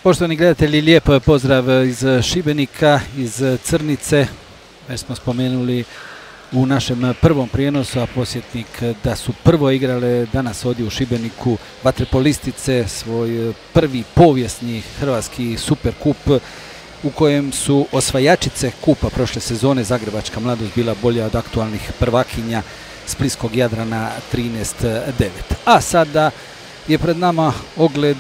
Poštovani gledatelji, lijep pozdrav iz Šibenika, iz Crnice. Već smo spomenuli u našem prvom prijenosu, a podsjetnik da su prvo igrale danas ovdje u Šibeniku vaterpolistice svoj prvi povijesni hrvatski superkup u kojem su osvajačice kupa prošle sezone Zagrebačka mladost bila bolja od aktualnih prvakinja Splitskog Jadrana 13-9. A sada je pred nama ogled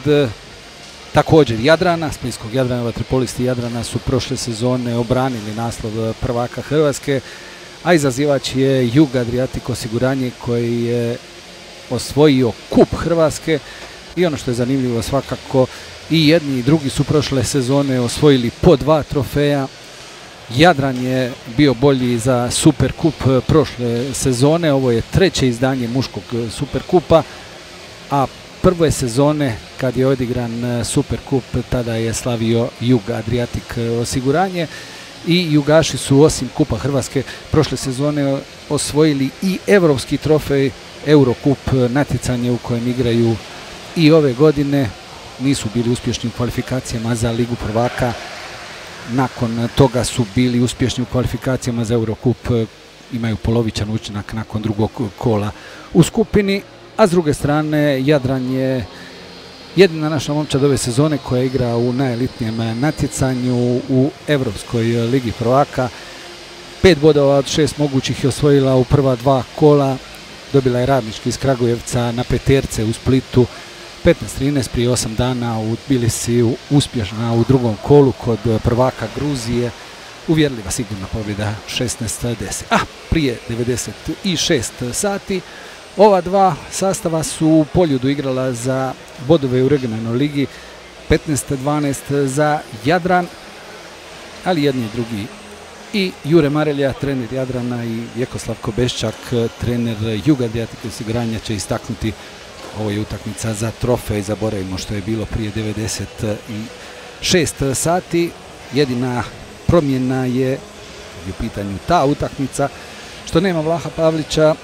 također Jadrana, Splitskog Jadrana. Vaterpolisti Jadrana su prošle sezone obranili naslov prvaka Hrvatske, a izazivač je Jug Adriatic osiguranje koji je osvojio kup Hrvatske. I ono što je zanimljivo, svakako i jedni i drugi su prošle sezone osvojili po 2 trofeja. Jadran je bio bolji za Superkup prošle sezone, ovo je treće izdanje muškog Superkupa, a prve sezone kad je odigran Superkup tada je slavio Jug Adriatic osiguranje. I Jugaši su osim Kupa Hrvatske prošle sezone osvojili i evropski trofej Eurokup, natjecanje u kojem igraju i ove godine. Nisu bili uspješni u kvalifikacijama za Ligu prvaka, nakon toga su bili uspješni u kvalifikacijama za Eurokup, imaju polovičan učinak nakon drugog kola u skupini. A s druge strane, Jadran je jedina naša momčad ove sezone koja igra u najelitnijem natjecanju u Evropskoj ligi prvaka. 5 bodova od 6 mogućih je osvojila u prva 2 kola. Dobila je Radnički iz Kragujevca na peterce u Splitu 15-13 prije 8 dana. Bili si uspješna u drugom kolu kod prvaka Gruzije. Uvjerljiva sigurna pobjeda 16-10. A prije 96 sati ova dva sastava su u Poljudu igrala za bodove u regionalnoj ligi. 15-12 za Jadran, ali jedni i drugi, i Jure Marelja, trener Jadrana, i Vjekoslav Kobeščak, trener Juga Adriatic osiguranja, će istaknuti ovo je utakmica za trofej. Zaboravimo što je bilo prije 96 sati. Jedina promjena je u pitanju ta utakmica što nema Vlaha Pavlića,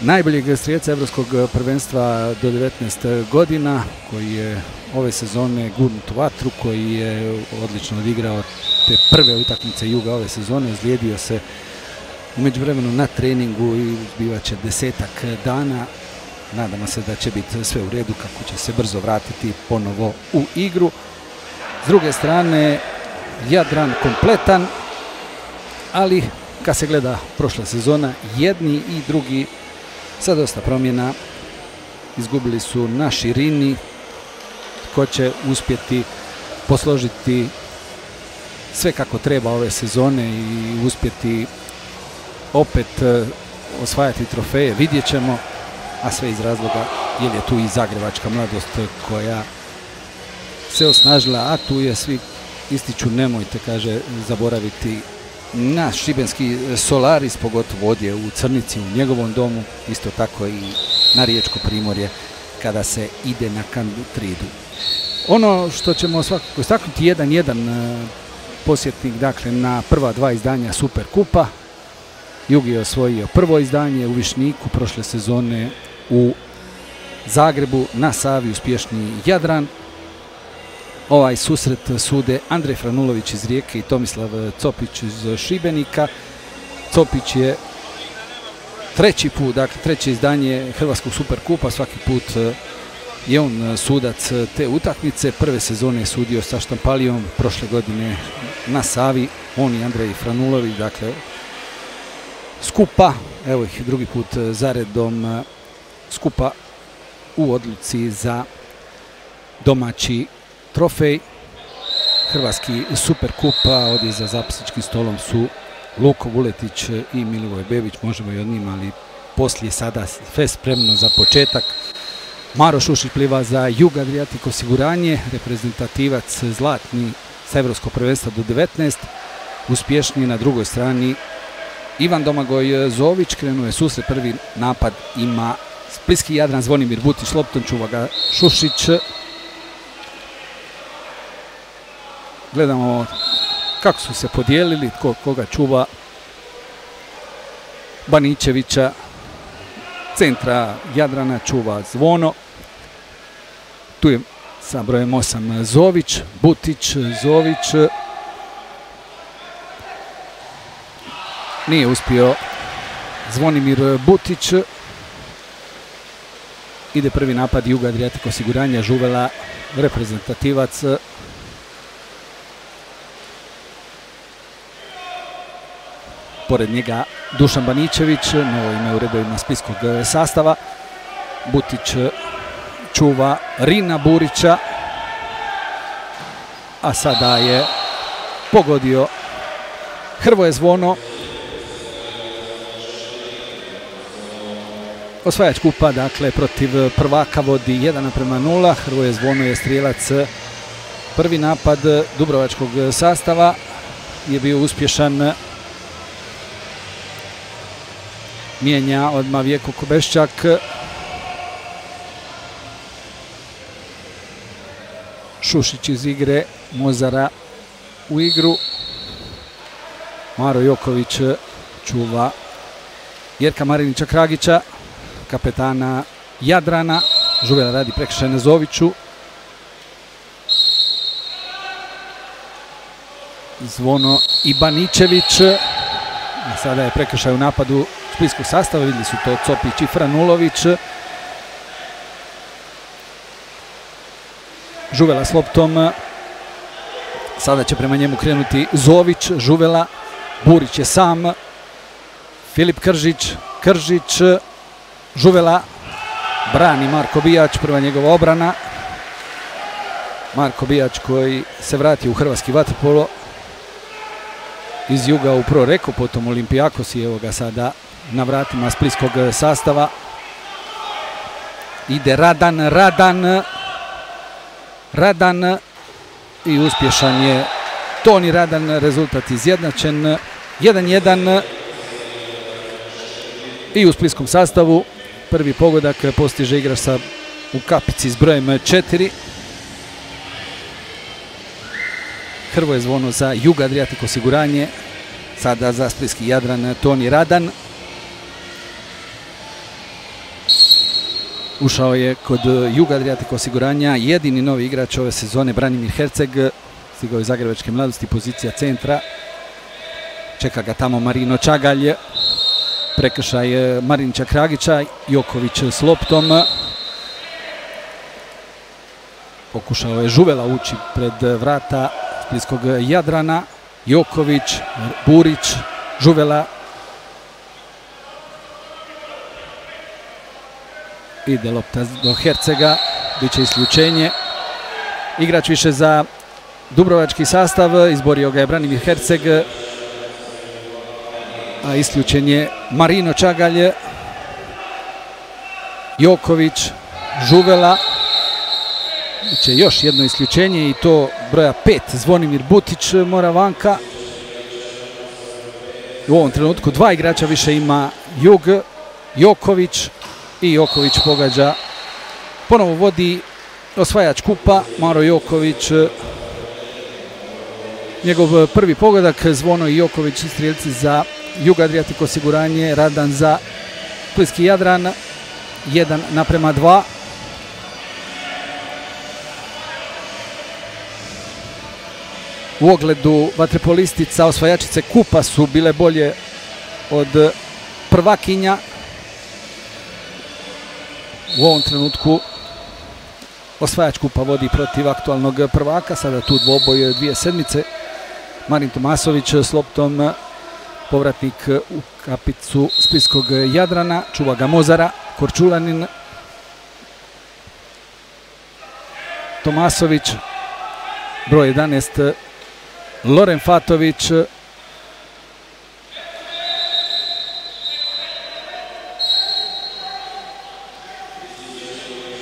najboljeg strijelca Evropskog prvenstva do 19 godina, koji je ove sezone gurnut u vatru, koji je odlično odigrao te prve utakmice Juga ove sezone. Ozlijedio se u međuvremenu na treningu i bivat će 10-ak dana. Nadamo se da će biti sve u redu, kako će se brzo vratiti ponovo u igru. S druge strane, Jadran kompletan, ali kad se gleda prošla sezona, jedni i drugi sa dosta promjena izgubili su na širini. Ko će uspjeti posložiti sve kako treba ove sezone i uspjeti opet osvajati trofeje, vidjet ćemo, a sve iz razloga jer je tu i zagrebačka mladost koja se osnažila, a tu je, svi ističu, nemojte, kaže, zaboraviti na šibenski Solaris, pogotovo ovdje u Crnici, u njegovom domu, isto tako i na Riječko Primorje kada se ide na Kantridu. Ono što ćemo svakako istaknuti, jedan posjetnik, dakle, na prva dva izdanja Superkupa. Jug je osvojio prvo izdanje u Višniku, prošle sezone u Zagrebu, na Savi uspješniji Jadran. Ovaj susret sude Andrej Franulović iz Rijeke i Tomislav Copić iz Šibenika. Copić je treći put, dakle treće izdanje Hrvatskog Superkupa, svaki put je on sudac te utakmice. Prve sezone je sudio sa Štampalijom, prošle godine na Savi, on i Andrej Franulović, dakle skupa, evo ih drugi put zaredom skupa u odluci za domaći trofej. Hrvatski Superkupa, ovdje za zapisničkim stolom su Luko Vuletić i Milivoj Bebić, možemo i od njima, ali poslije sada sve spremno za početak. Maro Šušić pliva za Jug Adriatic osiguranje, reprezentativac zlatni sa Evropskog prvenstva do 19, uspješniji na drugoj strani Ivan Domagoj Zović. Krenuo je susret, prvi napad ima splitski Jadran, Zvonimir Butić loptom, čuva ga Šušić. Gledamo kako su se podijelili, koga čuva. Baničevića, centra Jadrana, čuva Zvono. Tu je sa brojem 8 Zović, Butić, Zović. Nije uspio Zvonimir Butić. Ide prvi napad Juga Adriatic osiguranja, Žuvela, reprezentativac. Pored njega Dušan Baničević, novo ime u redovima splitskog sastava. Butić čuva Rina Burića, a sada je pogodio Hrvoje Zvono. Osvajač kupa, dakle, protiv prvaka vodi 1:0. Hrvoje Zvono je strijelac. Prvi napad dubrovačkog sastava je bio uspješan. Mijenja odmah Vjeko Kobeščak. Šušić iz igre, Mozara u igru. Maro Joković čuva Jerka Marinića Kragića, kapetana Jadrana. Žuvela radi prekršaj na Zoviću. Zvono i Baničević. A sada je prekršaj u napadu splitskog sastava, vidjeli su to Copić i Franulović. Žuvela s loptom. Sada će prema njemu krenuti Zović, Žuvela. Burić je sam. Filip Kržić, Kržić, Žuvela. Brani Marko Bijač, prva njegova obrana. Marko Bijač koji se vrati u hrvatski vaterpolo iz Juga u Pro Reko, potom Olimpijakos i evo ga sada na vratima splitskog sastava. Ide Radan i uspješan je Toni Radan, rezultat izjednačen 1:1 i u splitskom sastavu prvi pogodak postiže igrač u kapici s brojem 4. Hrvoje Zvono za Jug Adriatic osiguranje, sada za splitski Jadran Toni Radan. Ušao je kod Juga Adriatic osiguranja jedini novi igrač ove sezone, Branimir Herceg, stigao iz zagrebačke Mladosti, pozicija centra. Čeka ga tamo Marino Čagalj, prekršaj Marinića Kragića, Joković s loptom. Pokušao je Žuvela ući pred vrata splitskog Jadrana. Joković, Burić, Žuvela. Ide lopta do Hercega, bit će isključenje. Igrač više za dubrovački sastav, izborio ga je Branimir Herceg, a isključen je Marino Čagalj. Joković, Žuvela. Biće još jedno isključenje i to broja 5, Zvonimir Butić mora vanka. U ovom trenutku 2 igrača više ima Jug, Joković, i Joković pogađa. Ponovo vodi osvajač kupa Maro Joković. Njegov prvi pogodak, Zvono i Joković strijelci za Juga Adriatic osiguranje, Radan za splitski Jadran. 1:2. U ogledu vaterpolistica osvajačice kupa su bile bolje od prvakinja. U ovom trenutku osvajač kupa vodi protiv aktualnog prvaka. Sada tu dvoboj 2 sedmice. Marin Tomasović s loptom, povratnik u kapicu splitskog Jadrana. Čuva ga Mozara, Korčulanin. Tomasović, broj 11, Loren Fatović.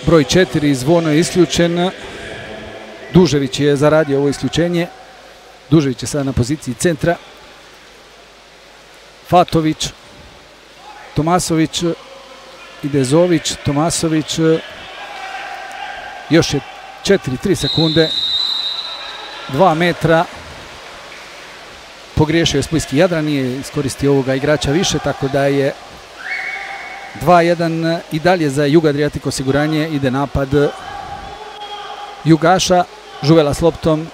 Broj 4, Zvono je isključen. Dužević je zaradio ovo isključenje. Dužević je sada na poziciji centra. Fatović, Tomasović, ide Zović, Tomasović. Još je 4-3 sekunde. 2 metra. Pogriješio je splitski Jadran, nije iskoristio ovoga igrača više, tako da je 2:1 i dalje za Juga Adriatic osiguranje. Ide napad Jugaša. Žuvela s loptom.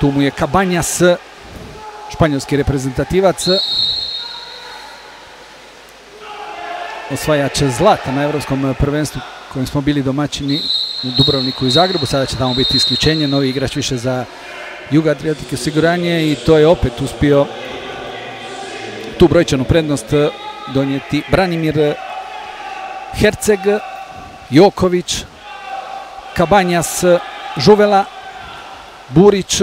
Tu mu je Cabañas, španjolski reprezentativac. Osvajač zlata na evropskom prvenstvu kojim smo bili domaćini u Dubrovniku i Zagrebu. Sada će tamo biti isključenje. Novi igrač više za Juga Adriatic osiguranje i to je opet uspio tu brojčanu prednost donijeti Branimir Herceg. Joković, Cabañas, Žuvela, Burić,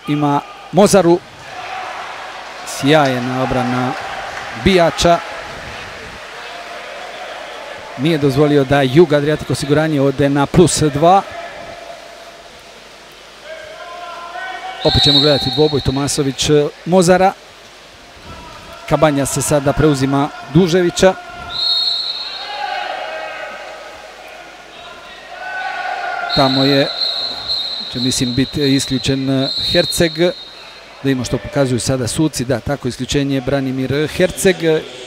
ima Mozaru, sjajna obrana Bijača. Nije dozvolio da Juga Adriatic osiguranje ode na +2. Opet ćemo gledati dvoboj Tomasović Mozara. Cabañas se sada preuzima Duževića. Tamo je, mislim, biti isključen Herceg. Da imamo što pokazuju sada suci. Da, tako isključenje Branimir Herceg.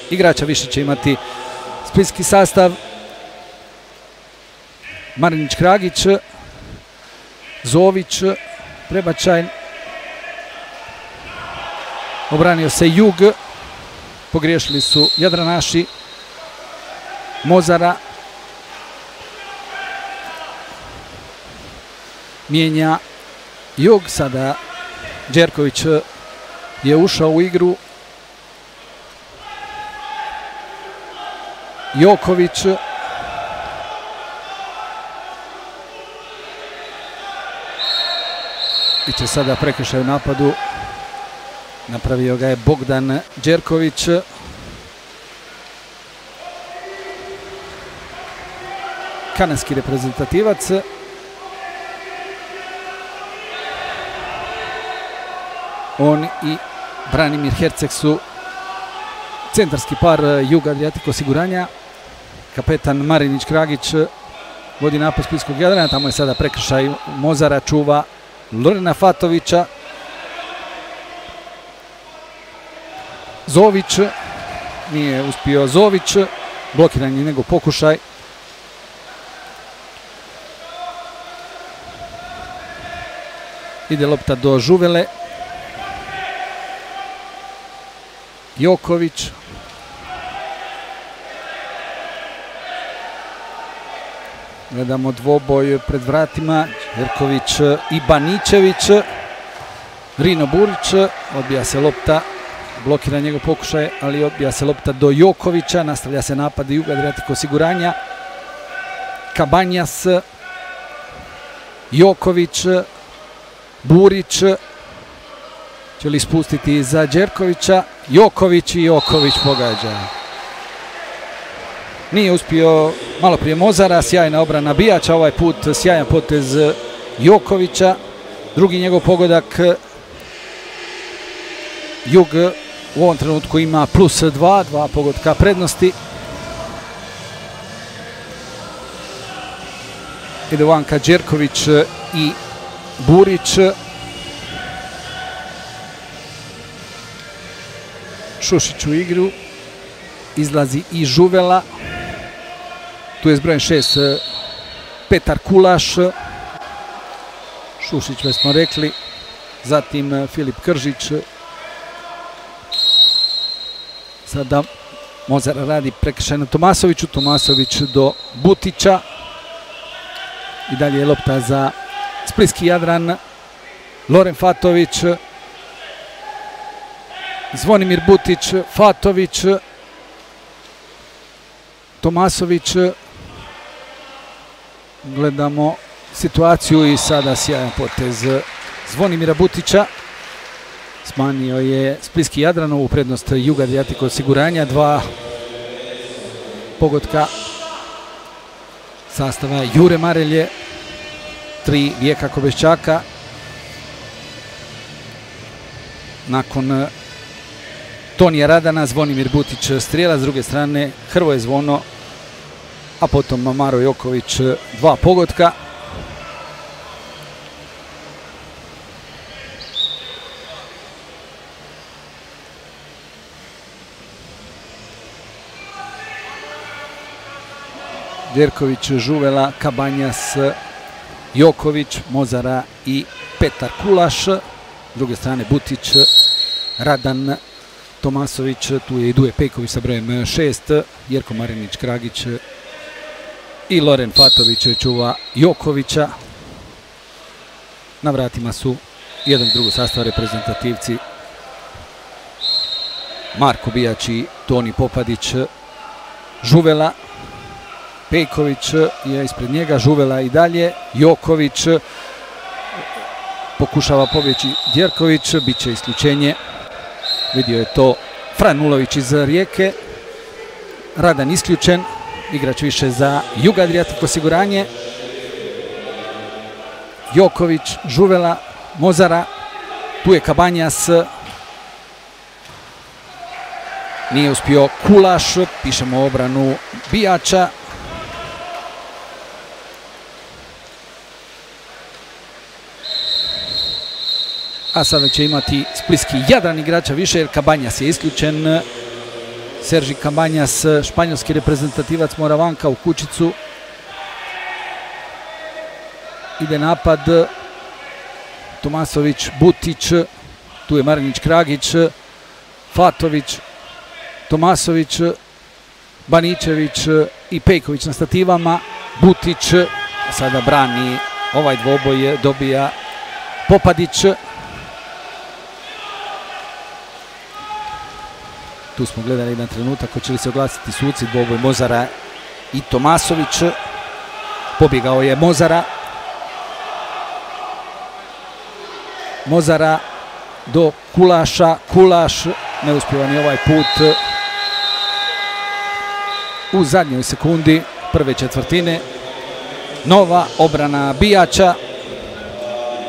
Igrača više će imati splitski sastav. Marinić Kragić, Zović, prebačaj. Obranio se Jug. Pogriješili su Jadranaši. Mozara mijenja Jug. Sada Đerković je ušao u igru. Joković. Biće sada prekršaj u napadu. Napravio ga je Bogdan Đerković. Kanadski reprezentativac. On i Branimir Herceg su centarski par Juga Adriatic osiguranja. Kapetan Marinić Kragić vodi napad splitskog Jadrana. Tamo je sada prekršaj. Mozara čuva Lorena Fatovića. Zović, nije uspio Zović, blokiran je njegov pokušaj. Ide lopta do Žuvele. Joković. Gledamo dvoboj pred vratima. Jerković i Baničević. Rino Burić. Odbija se lopta. Blokira njegov pokušaj, ali odbija se lopta do Jokovića. Nastavlja se napad Juga Adriatic osiguranja. Cabañas. Joković. Burić. Će li spustiti za Đerkovića? Joković i Joković pogađa. Nije uspio malo prije Mozara, sjajna obrana Bijača, ovaj put sjajan potez Jokovića. Drugi njegov pogodak. Jug u ovom trenutku ima +2, 2 pogotka prednosti. Ide vanka Đerković i Burić. Šušić u igru. Izlazi i Žuvela. Tu je s brojem 6 Petar Kulaš. Šušić već smo rekli. Zatim Filip Kržić. Sada Mozar radi prekršajno Tomasoviću. Tomasović do Butića. I dalje je lopta za splitski Jadran. Loren Fatović. Zvonimir Butić. Fatović. Tomasović. Gledamo situaciju i sada sjajan potez Zvonimira Butića. Smanjio je splitski Jadran ovu prednost Juga Adriatic osiguranja. 2 pogotka sastava Jure Marelje. 3 Vijeka Kobeščaka. Nakon Tonija Radana, Zvonimir Butić strijela, s druge strane Hrvoje Zvono, a potom Maro Joković 2 pogotka. Đerković, Žuvela, Cabañas, Joković, Mozara i Petar Kulaš. S druge strane Butić, Radan, Tomasović, tu je i Duje Pejković sa brojem 6, Jerko Marinić Kragić i Loren Fatović čuva Jokovića. Na vratima su jedan i drugo sastav reprezentativci Marko Bijač i Toni Popadić. Žuvela, Pejković je ispred njega, Žuvela i dalje, Joković pokušava pobjeći Đerković, bit će isključenje. Vidio je to Fran Ulović iz Rijeke. Radan isključen, igrač više za Juga Adriatic osiguranje. Joković, Žuvela, Mozara, tu je Cabañas. Nije uspio Kulaš, pišemo obranu Bijača. A sada će imati splitski Jadran igrača više jer Cabañas je isključen. Sergi Cabañas, španjolski reprezentativac, mora vanka u kućicu. Ide napad. Tomasović, Butić, tu je Marinić Kragić, Fatović, Tomasović, Baničević i Pejković na stativama. Butić sada brani ovaj dvoboj, dobija Popadić. Tu smo gledali jedan trenutak, hoće li se oglasiti suci, dvoboj Mozara i Tomasović. Pobjegao je Mozara. Mozara do Kulaša. Kulaš ne uspijeva ni ovaj put. U zadnjoj sekundi prve četvrtine. Nova obrana Bijača.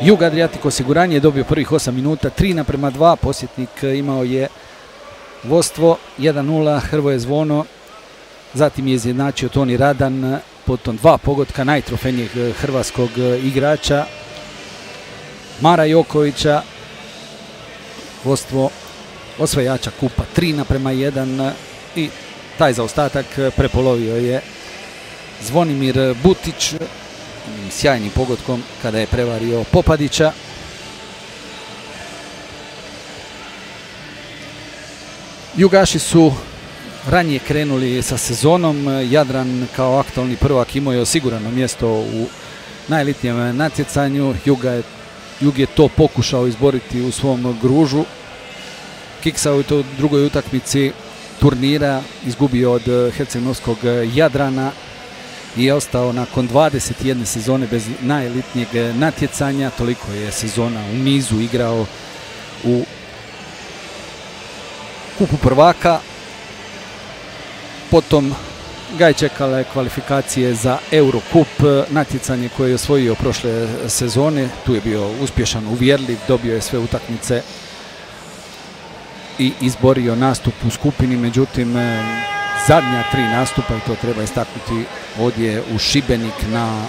Juga Adriatic osiguranje je dobio prvih 8 minuta, 3:2. Posjetnik imao je vodstvo 1:0, Hrvoje Zvono. Zatim je izjednačio Toni Radan, potom 2 pogotka najtrofejnijeg hrvatskog igrača Mara Jokovića. Vodstvo osvajača kupa 3:1 i taj zaostatak prepolovio je Zvonimir Butić sjajnim pogodkom kada je prevario Popadića. Jugaši su ranije krenuli sa sezonom. Jadran kao aktualni prvak imao je osigurano mjesto u najelitnijem natjecanju. Jug je to pokušao izboriti u svom Gružu. Kiksao je to u drugoj utakmici turnira, izgubio od herceg-novskog Jadrana i je ostao nakon 21 sezone bez najelitnijeg natjecanja. Toliko je sezona u nizu igrao u kupu prvaka. Potom ga je čekale kvalifikacije za Eurocup, natjecanje koje je osvojio prošle sezone. Tu je bio uspješan, uvjerljiv, dobio je sve utakmice i izborio nastup u skupini. Međutim, zadnja 3 nastupa, i to treba istaknuti, ovdje u Šibenik na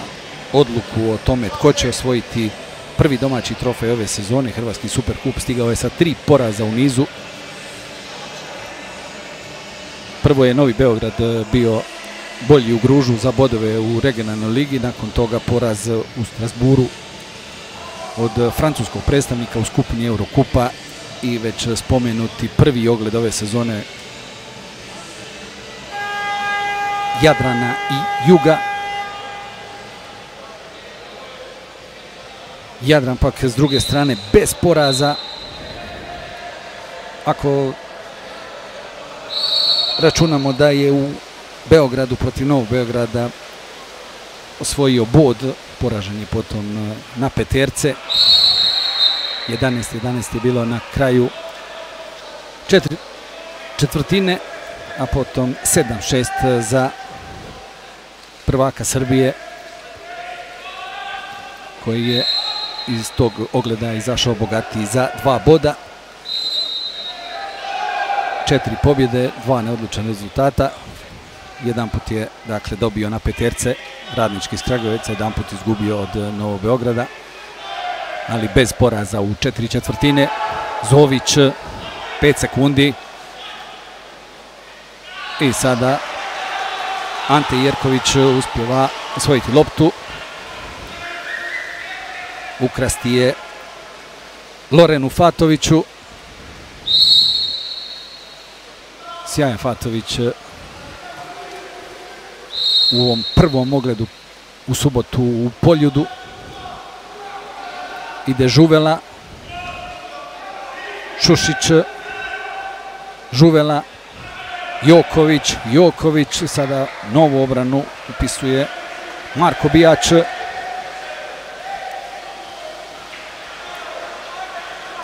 odluku o tome tko će osvojiti prvi domaći trofej ove sezone, Hrvatski Superkup, stigao je sa 3 poraza u nizu. Prvo je Novi Beograd bio bolji u Gružu za bodove u regionalnoj ligi, nakon toga poraz u Strasburu od francuskog predstavnika u skupini Eurokupa i već spomenuti prvi ogled ove sezone Jadrana i Juga. Jadran pak s druge strane bez poraza. Ako računamo da je u Beogradu protiv Novog Beograda osvojio bod, poražen je potom na peterce. 11-11 je bilo na kraju četvrtine, a potom 7-6 za prvaka Srbije, koji je iz tog ogleda izašao bogatiji za 2 boda. 4 pobjede, 2 neodlučena rezultata. Jedan put je dakle dobio na peterce Radnički iz Kragujevca, jedan put izgubio od Novog Beograda, ali bez poraza u 4 četvrtine. Zović 5 sekundi i sada Ante Jerković uspjeva osvojiti loptu. Ukrasti je Lorenu Fatoviću. Sjajan Fatović u ovom prvom ogledu u subotu u Poljudu. Ide Žuvela, Šušić, Žuvela, Joković, sada novu obranu upisuje Marko Bijač.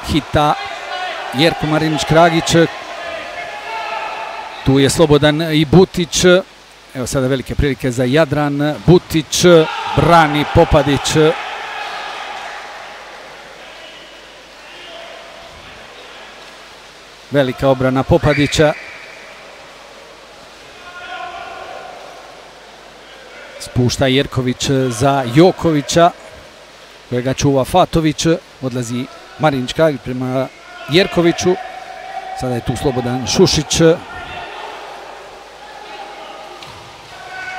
Hita, Jerko Marinić-Kragić, tu je slobodan i Butić. Evo sada velike prilike za Jadran. Butić brani Popadić. Velika obrana Popadića. Spušta Jerković za Jokovića, kojega čuva Fatović. Odlazi Marinić-Kragić prema Jerkoviću. Sada je tu slobodan Šušić.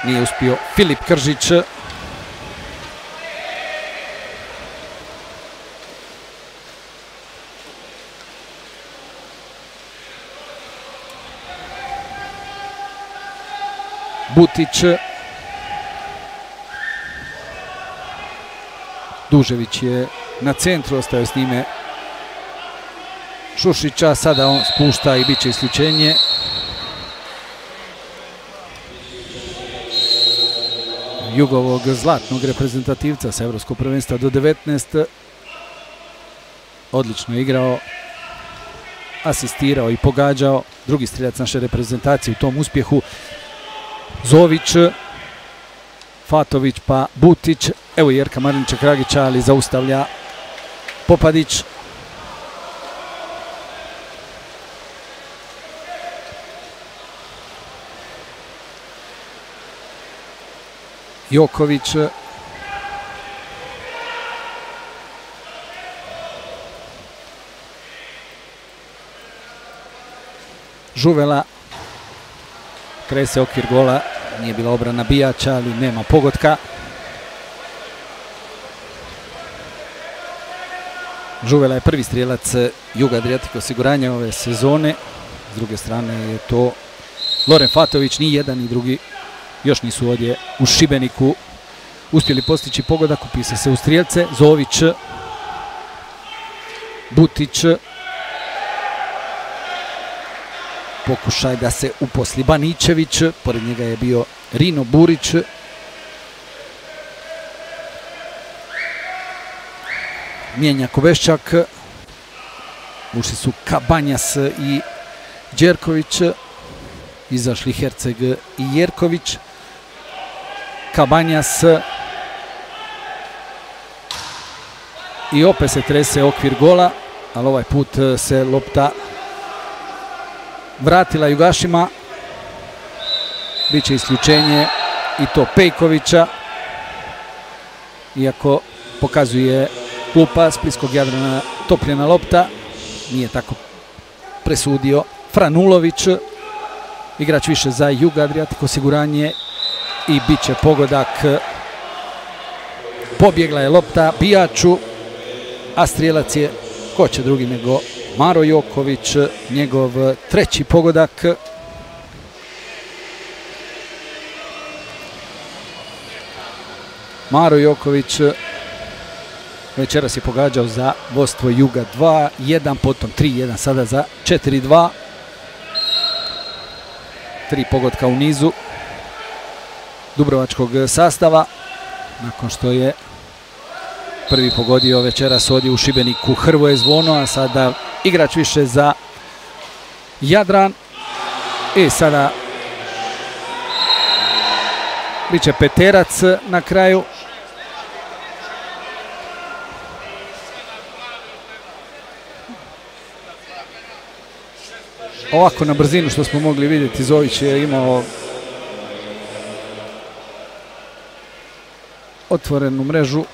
Nije uspio Filip Kržić. Butić. Dužević je na centru, ostaje s njime Šušića. Sada on spušta i bit će isključenje. Jugovog zlatnog reprezentativca sa Evropskog prvenstva do 19. Odlično je igrao, asistirao i pogađao. Drugi streljac naše reprezentacije u tom uspjehu. Zović, Fatović pa Butić. Evo Jerka Marinića-Kragića, ali zaustavlja Popadić. Joković. Žuvela. Krese okvir gola. Nije bila obrana Bijača, ali nema pogotka. Žuvela je prvi strijelac Juga Adriatic osiguranja ove sezone. S druge strane je to Loren Fatović, ni jedan ni drugi još nisu ovdje u Šibeniku uspjeli postići pogodak, upisa se u strijelce. Zović, Butić, pokušaj da se uposli Baničević, pored njega je bio Rino Burić. Mijenja Koveščak, ušli su Kabanjas i Đerković, izašli Herceg i Jerković. Kabanjas i opet se trese okvir gola, ali ovaj put se lopta vratila Jugašima. Biće isključenje i to Pejkovića, iako pokazuje klupa Splitskog Jadrana topljena lopta, nije tako presudio Franulović, igrač više za Jug Adriatic osiguranje, i bit će pogodak. Pobjegla je lopta Bijaču, a strijelac je ko će drugi nego Maro Joković, njegov treći pogodak. Maro Joković večeras je pogađao za vodstvo Juga 2-1, potom 3-1, sada za 4-2. 3 pogotka u nizu dubrovačkog sastava, nakon što je prvi pogodio večeras ovdje u Šibeniku Hrvoje Zvono, a sada igrač više za Jadran. I sada bit će Peterac na kraju. Ovako na brzinu što smo mogli vidjeti, Zović je imao otvorenu mrežu.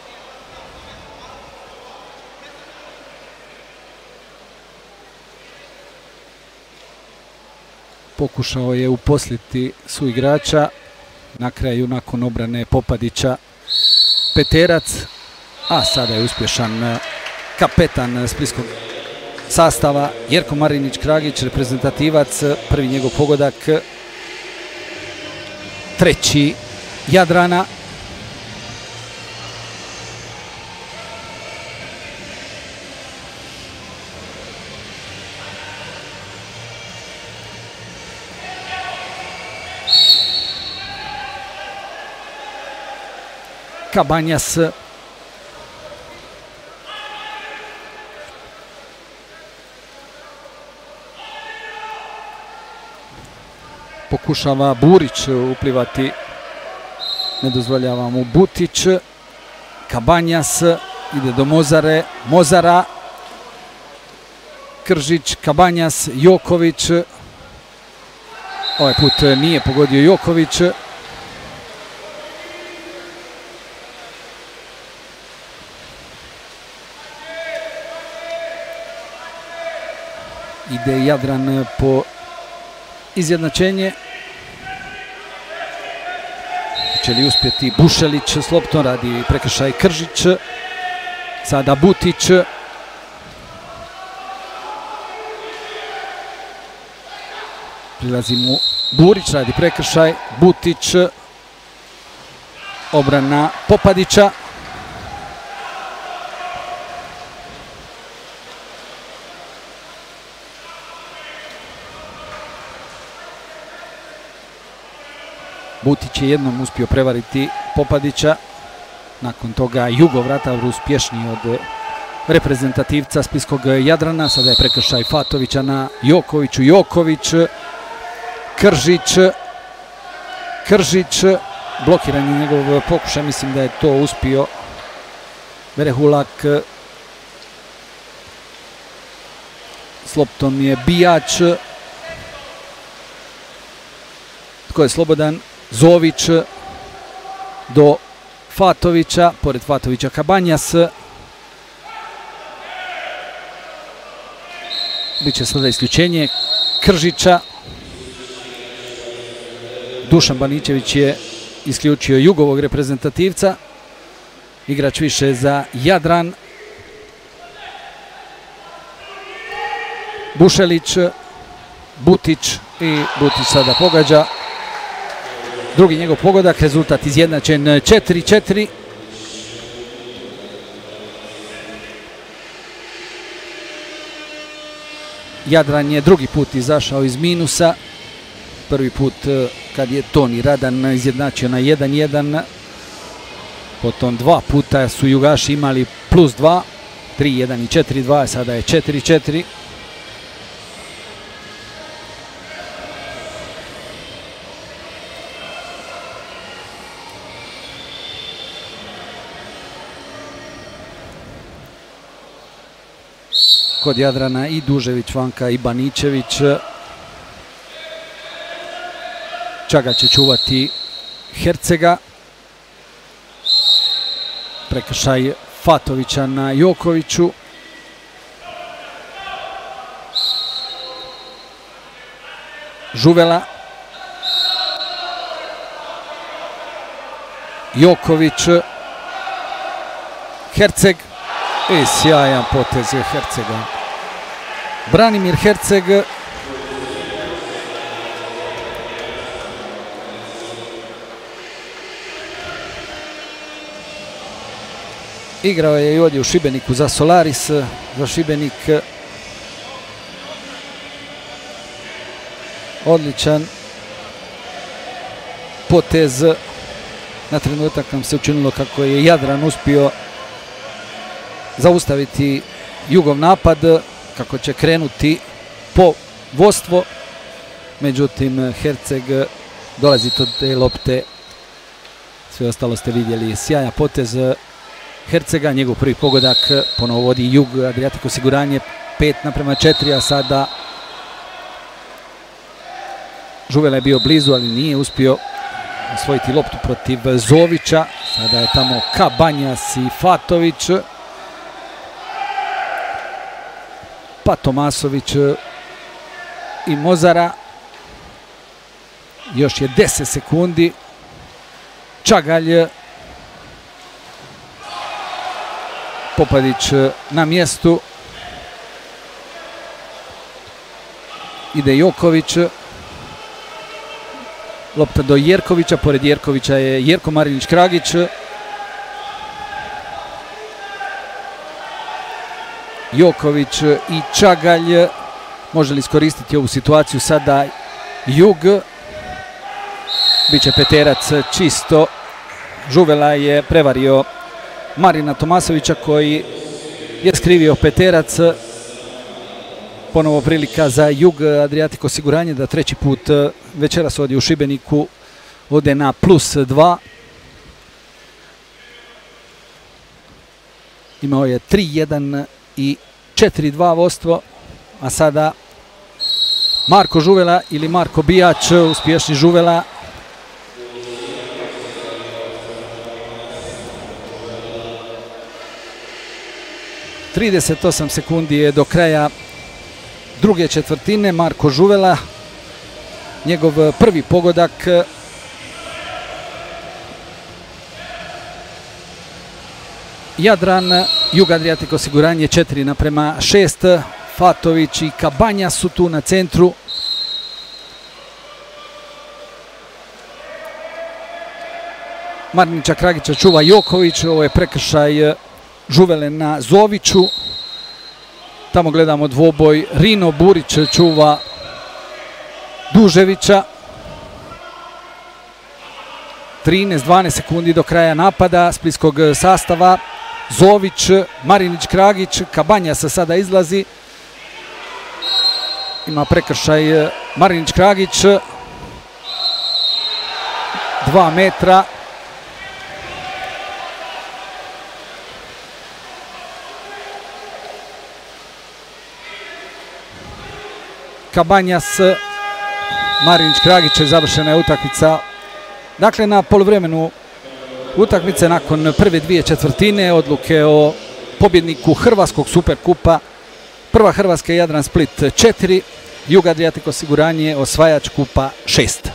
Pokušao je uposliti suigrača, na kraju nakon obrane Popadića Peterac, a sada je uspješan kapetan splitskog sastava Jerko Marinić-Kragić, reprezentativac, prvi njegov pogodak, treći Jadrana. Kabanjas, pokušava Burić uplivati, ne dozvoljava mu Butić. Kabanjas ide do Mozara, Kržić, Kabanjas, Joković. Ovaj put nije pogodio Joković. Ide Jadran po izjednačenje. Će li uspjeti Bušelić s loptom, radi prekršaj Kržić. Sada Butić. Prilazi mu Burić, radi prekršaj. Butić. Obrana Popadića. Butić je jednom uspio prevariti Popadića, nakon toga Jugo vratar uspješniji od reprezentativca splitskog Jadrana. Sada je prekršaj Fatovića na Jokoviću. Joković, Kržić, blokiran je njegov pokušaj, mislim da je to uspio Verehulak. S loptom je Bijač. Tko je slobodan? Zović do Fatovića, pored Fatovića Kabanjas. Biće sada isključenje Kržića. Dušan Baničević je isključio Jugovog reprezentativca, igrač više za Jadran. Bušelić, Butić i Butić sada pogađa. Drugi njegov pogodak, rezultat izjednačen 4-4. Jadran je drugi put izašao iz minusa. Prvi put kad je Toni Radan izjednačio na 1-1. Potom dva puta su Jugaši imali +2, 3-1 i 4-2, sada je 4-4. Kod Jadrana i Dužević, Vanka i Baničević. Čaga će čuvati Hercega. Prekršaj Fatovića na Jokoviću. Žuvela. Joković. Herceg. I sjajan potez je Hercega. Branimir Herceg. Igrao je i ovdje u Šibeniku za Solaris, za Šibenik. Odličan potez. Na trenutak nam se učinilo kako je Jadran uspio zaustaviti Jugov napad, kako će krenuti po vodstvo. Međutim, Herceg dolazi do te lopte. Sve ostalo ste vidjeli. Sjajan potez Hercega, njegov prvi pogodak, ponovo vodi Jug, Adriatic osiguranje 5:4, a sada Žuvela je bio blizu, ali nije uspio osvojiti loptu protiv Zovića. Sada je tamo Kabanjas i Fatović, pa Tomasović i Mozara. Još je 10 sekundi. Čagalj, Popadić na mjestu. Ide Joković. Lopta do Jerkovića. Pored Jerkovića je Jerko Marinić-Kragić. Joković i Čagalj. Može li iskoristiti ovu situaciju sada Jug? Biće peterac čisto. Žuvela je prevario Marina Tomasovića koji je skrivio peterac. Ponovo prilika za Jug, Adriatic osiguranje da treći put večeras ovdje u Šibeniku ode na +2. Imao je 3-1 i 4-2 vodstvo, a sada Marko Žuvela ili Marko Bijać, uspješni Žuvela. ...38 sekundi je do kraja druge četvrtine. Marko Žuvela, njegov prvi pogodak. Jadran, Jug Adriatic osiguranje 4:6. Fatović i Kabanja su tu na centru. Marinića Kragića čuva Joković. Ovo je prekršaj Žuvele na Zoviću. Tamo gledamo dvoboj. Rino Burić čuva Duževića. 13-12 sekundi do kraja napada splitskog sastava. Zović, Marinić-Kragić, Kabanja se sada izlazi. Ima prekršaj Marinić-Kragić. 2 metra. Kabanjas, Marinić-Kragić, završena je utakmica. Dakle, na poluvremenu utakmice nakon prve dvije četvrtine odluke o pobjedniku Hrvatskog superkupa. Prva Hrvatska Jadran Split 4, Jug Adriatic osiguranje osvajač kupa 6.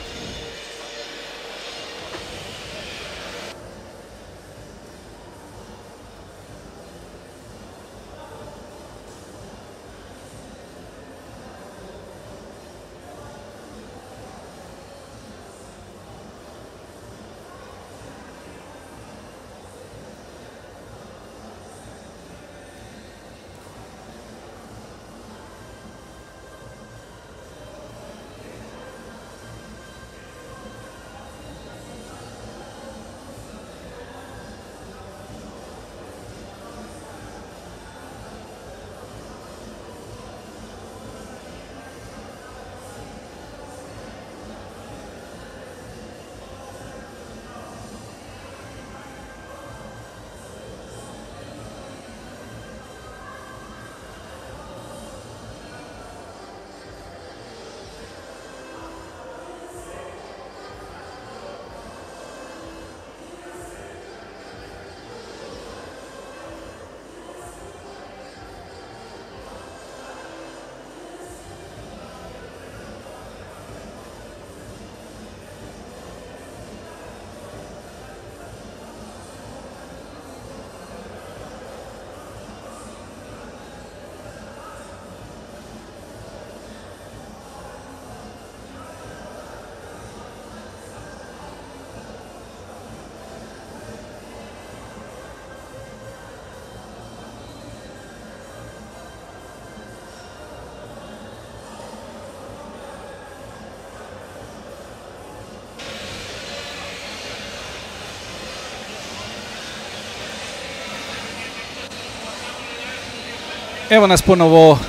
Evo nas ponovo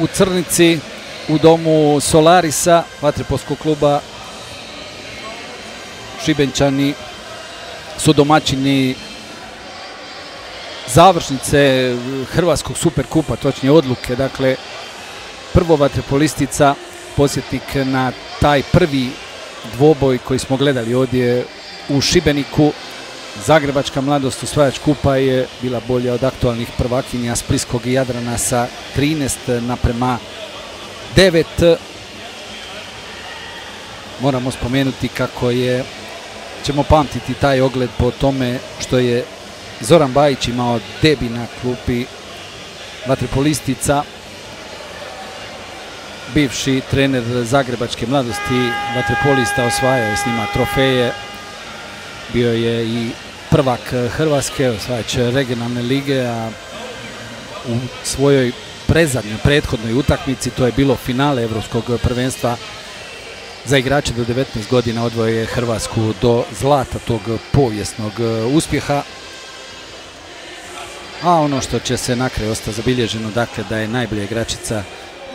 u Crnici, u domu Solarisa, vaterpolskog kluba. Šibenčani su domaćini završnice Hrvatskog superkupa, točnije odluke. Dakle, prvo vaterpolistica, posjetnik na taj prvi dvoboj koji smo gledali ovdje u Šibeniku. Zagrebačka mladost, osvajač kupa, je bila bolja od aktualnih prvakinja Splitskog i Jadrana sa 13:9. Moramo spomenuti kako ćemo pamtiti taj ogled po tome što je Zoran Bajić imao debi na klupi vaterpolistica. Bivši trener Zagrebačke mladosti vaterpolista, osvajao je s njima trofeje. Bio je i prvak Hrvatske, osvajač regionalne lige, a u svojoj prethodnoj utakmici, to je bilo finale Evropskog prvenstva za igrače do 19 godina, odvojio je Hrvatsku do zlata, tog povijesnog uspjeha. A ono što će se na kraju ostati zabilježeno, dakle, da je najbolja igračica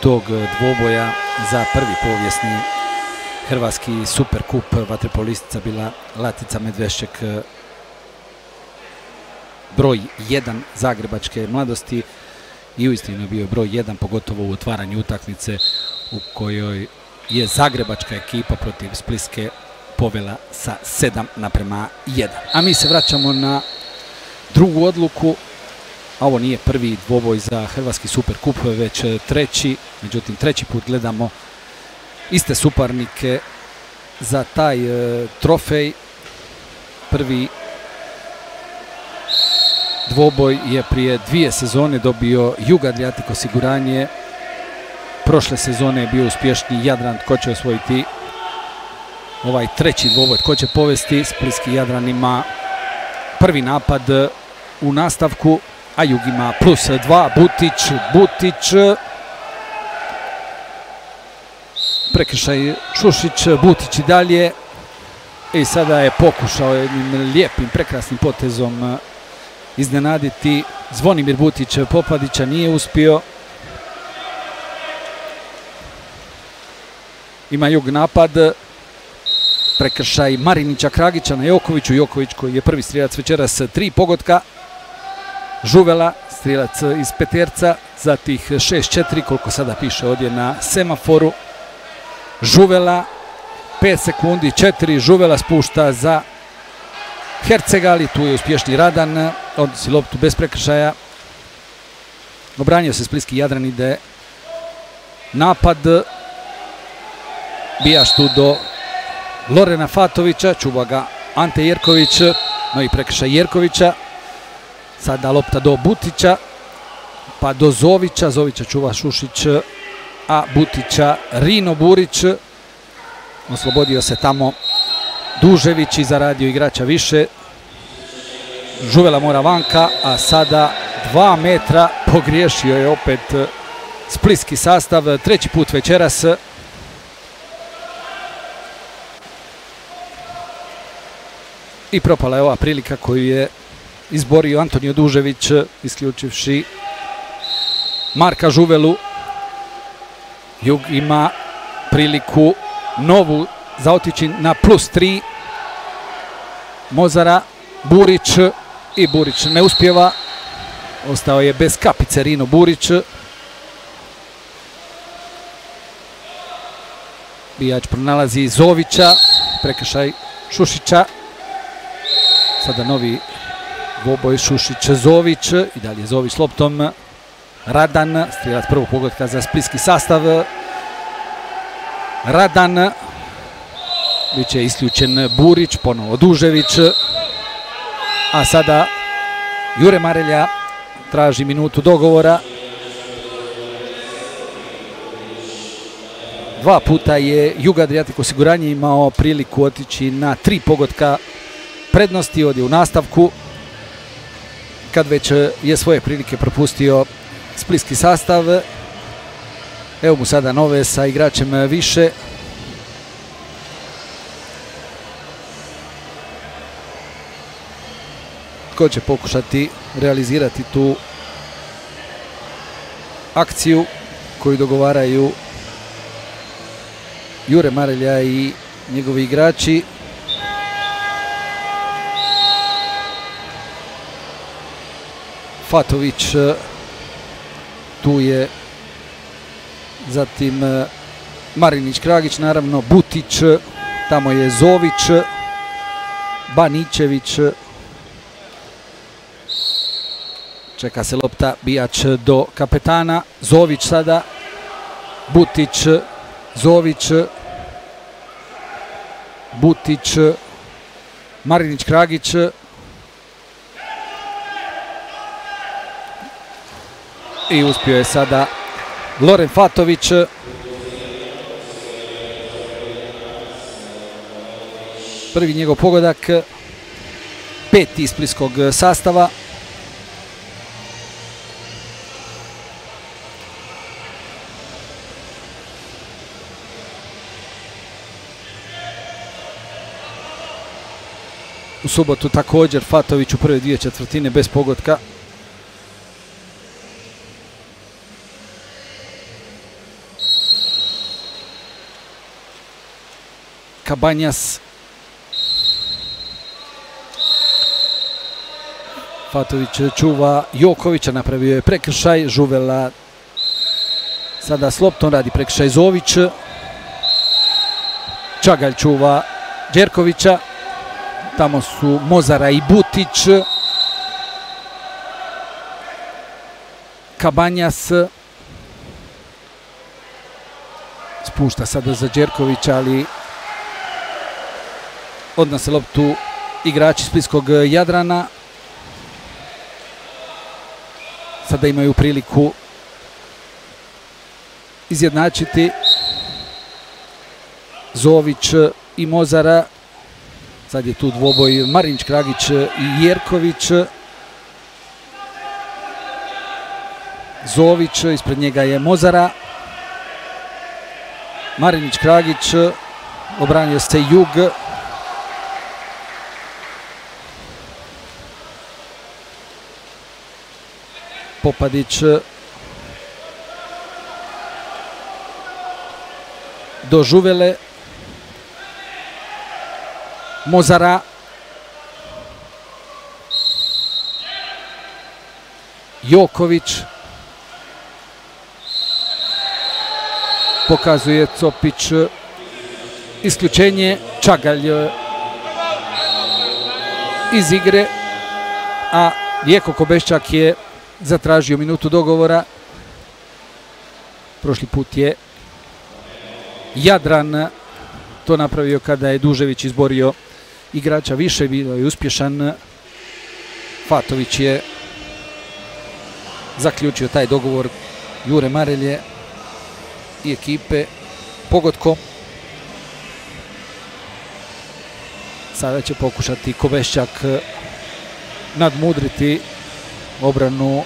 tog dvoboja za prvi povijesni Hrvatski superkup vaterpolistica bila Latica Medvešček, broj 1 Zagrebačke mladosti, i uistinu je bio broj 1, pogotovo u otvaranju utakmice u kojoj je zagrebačka ekipa protiv Splitske povela sa 7:1. A mi se vraćamo na drugu odluku, a ovo nije prvi dvoboj za Hrvatski superkup, već treći. Međutim, treći put gledamo iste suparnike za taj trofej. Prvi dvoboj je prije 2 sezone dobio Jug Adriatic osiguranje. Prošle sezone je bio uspješniji Jadran. Tko će osvojiti ovaj treći dvoboj? Tko će povesti? Splitski Jadran ima prvi napad u nastavku, a Jug ima +2. Butić, prekršaj Šušić, Butić i dalje. I sada je pokušao jednim lijepim, prekrasnim potezom iznenaditi Zvonimir Butić Popadića, nije uspio. Ima Jug napad, prekršaj Marinića Kragića na Jokoviću. Joković, koji je prvi strijelac večeras, 3 pogotka. Žuvela, strijelac iz peterca, za tih 6-4, koliko sada piše ovdje na semaforu. Žuvela, 5 sekundi, 4, Žuvela spušta za Hercegali, tu je uspješni Radan, odnosi loptu bez prekršaja. Obranio se Splitski Jadran, ide napad. Bijaš tu do Lorena Fatovića, čuva ga Ante Jerković, novi prekršaj Jerkovića. Sada lopta do Butića, pa do Zovića. Zovića čuva Šušić, a Butića Rino Burić. Oslobodio se tamo Dužević i zaradio igrača više. Žuvela mora vanka, a sada 2 metra pogriješio je opet splitski sastav, treći put večeras. I propala je ova prilika koju je izborio Antonio Dužević, isključivši Marka Žuvelu. Jug ima priliku novu za otići na +3. Mozara, Burić, i Burić ne uspijeva. Ostao je bez kapice Rino Burić. Bijač pronalazi Zovića, prekršaj Šušića. Sada novi dvoboj Šušić-Zović, i dalje Zović s loptom. Radan, strijelac prvog pogotka za splitski sastav. Radan, biće isključen Burić, ponovo Dužević, a sada Jure Marelja traži minutu dogovora. 2 puta je Jug Adriatic osiguranje imao priliku otići na 3 pogotka prednosti ovdje u nastavku, kad već je svoje prilike propustio splitski sastav. Evo mu sada nove sa igračem više. Ko će pokušati realizirati tu akciju koju dogovaraju Jure Marelja i njegovi igrači. Fatović tu je, zatim Marinić-Kragić, naravno Butić, tamo je Zović, Baničević, čeka se lopta, bijač do kapetana, Zović sada, Butić, Zović, Butić, Marinić-Kragić i uspio je sada Loren Fatović. Prvi njegov pogodak, peti iz splitskog sastava. U subotu također Fatović u prve 2 četvrtine bez pogotka. Cabañas. Fatović čuva Jokovića, napravio je prekršaj. Žuvela sada s loptom, radi prekršaj Zović. Čagalj čuva Đerkovića. Tamo su Mozara i Butić. Cabañas spušta sada za Đerkovića, ali odnose loptu igrači splitskog Jadrana. Sada imaju priliku izjednačiti Zović i Mozara. Sad je tu dvoboj Marinić-Kragić i Jerković. Zović, ispred njega je Mozara. Marinić-Kragić, obranio se Jug. Popadić do Žuvele. Mozara. Joković. Pokazuje Copić isključenje. Čagalj iz igre, a Vjeko Kobeščak je zatražio minutu dogovora. Prošli put je Jadran to napravio kada je Dužević izborio igrača više, bio je uspješan. Fatović je zaključio taj dogovor Jure Marelje i ekipe pogodkom. Sada će pokušati Kobeščak nadmudriti obranu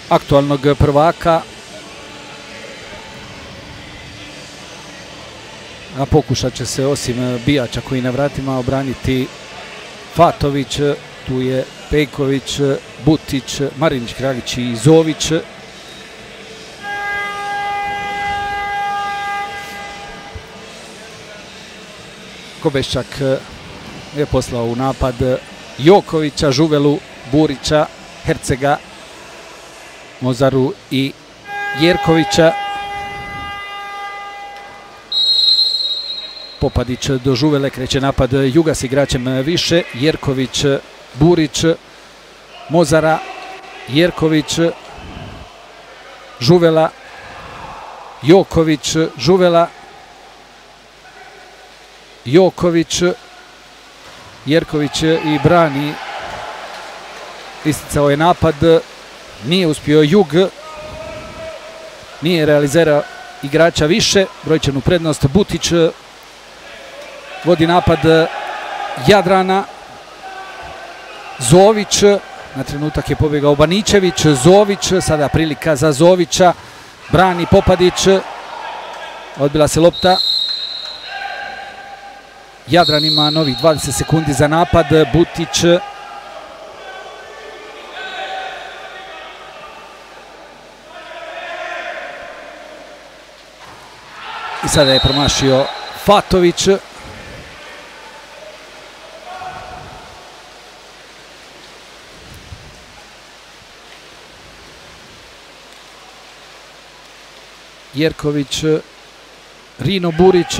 aktualnog prvaka, a pokušat će se osim bijača koji na vratima obraniti Fatović, tu je Pejković, Butić, Marinić-Kragić i Zović. Kobeščak je poslao u napad Jokovića, Žuvelu, Burića, Hercega, Mozaru i Jerkovića. Popadić do Žuvele, kreće napad Juga s igračem više. Jerković, Burić, Mozara, Jerković, Žuvela, Joković, Žuvela, Joković, Jerković i brani. Isticao je napad, nije uspio Jug, nije realizirao igrača više, brojčanu prednost. Butić vodi napad Jadrana. Zović, na trenutak je pobjegao Baničević, Zović, sada prilika za Zovića, brani Popadić, odbila se lopta. Jadran ima novih 20 sekundi za napad. Butić, I sada je promašio Fatović. Jerković, Rino Burić,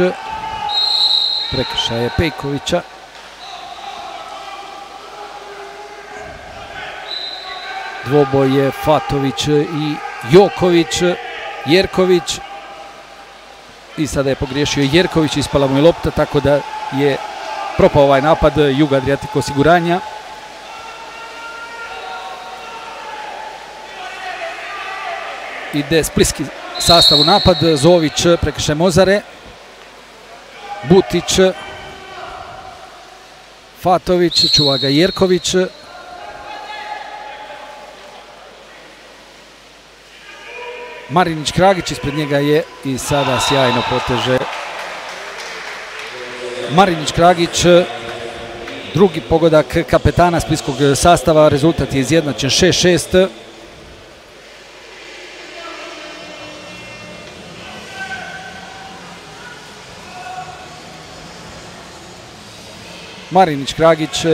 prekršaj je Pejkovića. Dvoboj je Fatović i Joković, Jerković. I sada je pogriješio Jerković, ispala mu je lopta, tako da je propao ovaj napad Juga Adriatic osiguranja. Ide splitski sastav u napad, Zović prekršaj Mozare, Butić, Fatović, čuva ga Jerković. Marinić Kragić, ispred njega je i sada sjajno poteže Marinić Kragić, drugi pogodak kapetana splitskog sastava, rezultat je izjednačen 6-6. Marinić Kragić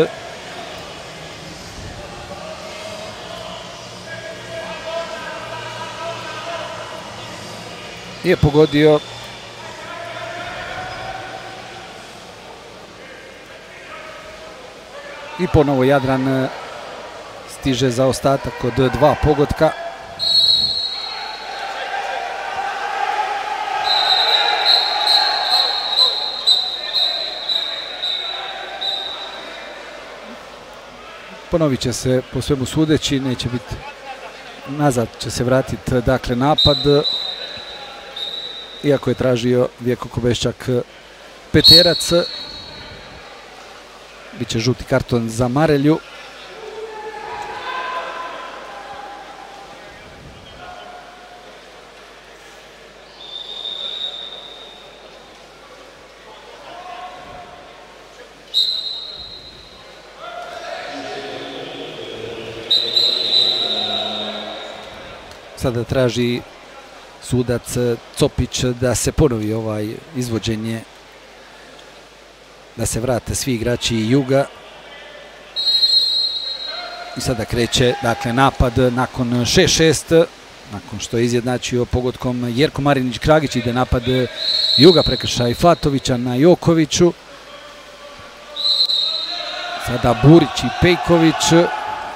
je pogodio i ponovo Jadran stiže za ostatak od 2 pogotka. Ponovit će se po svemu sudeći, neće biti, nazad će se vratiti dakle napad, iako je tražio Vjeko Kobeščak peterac. Biće žuti karton za Marelju. Sada traži sudac Copić da se ponovi ovaj izvođenje, da se vrate svi igrači Juga. I sada kreće dakle napad nakon 6-6, nakon što je izjednačio pogodkom Jerko Marinić Kragić. Ide napad Juga, prekršaj Fatovića na Jokoviću. Sada Burić i Pejković,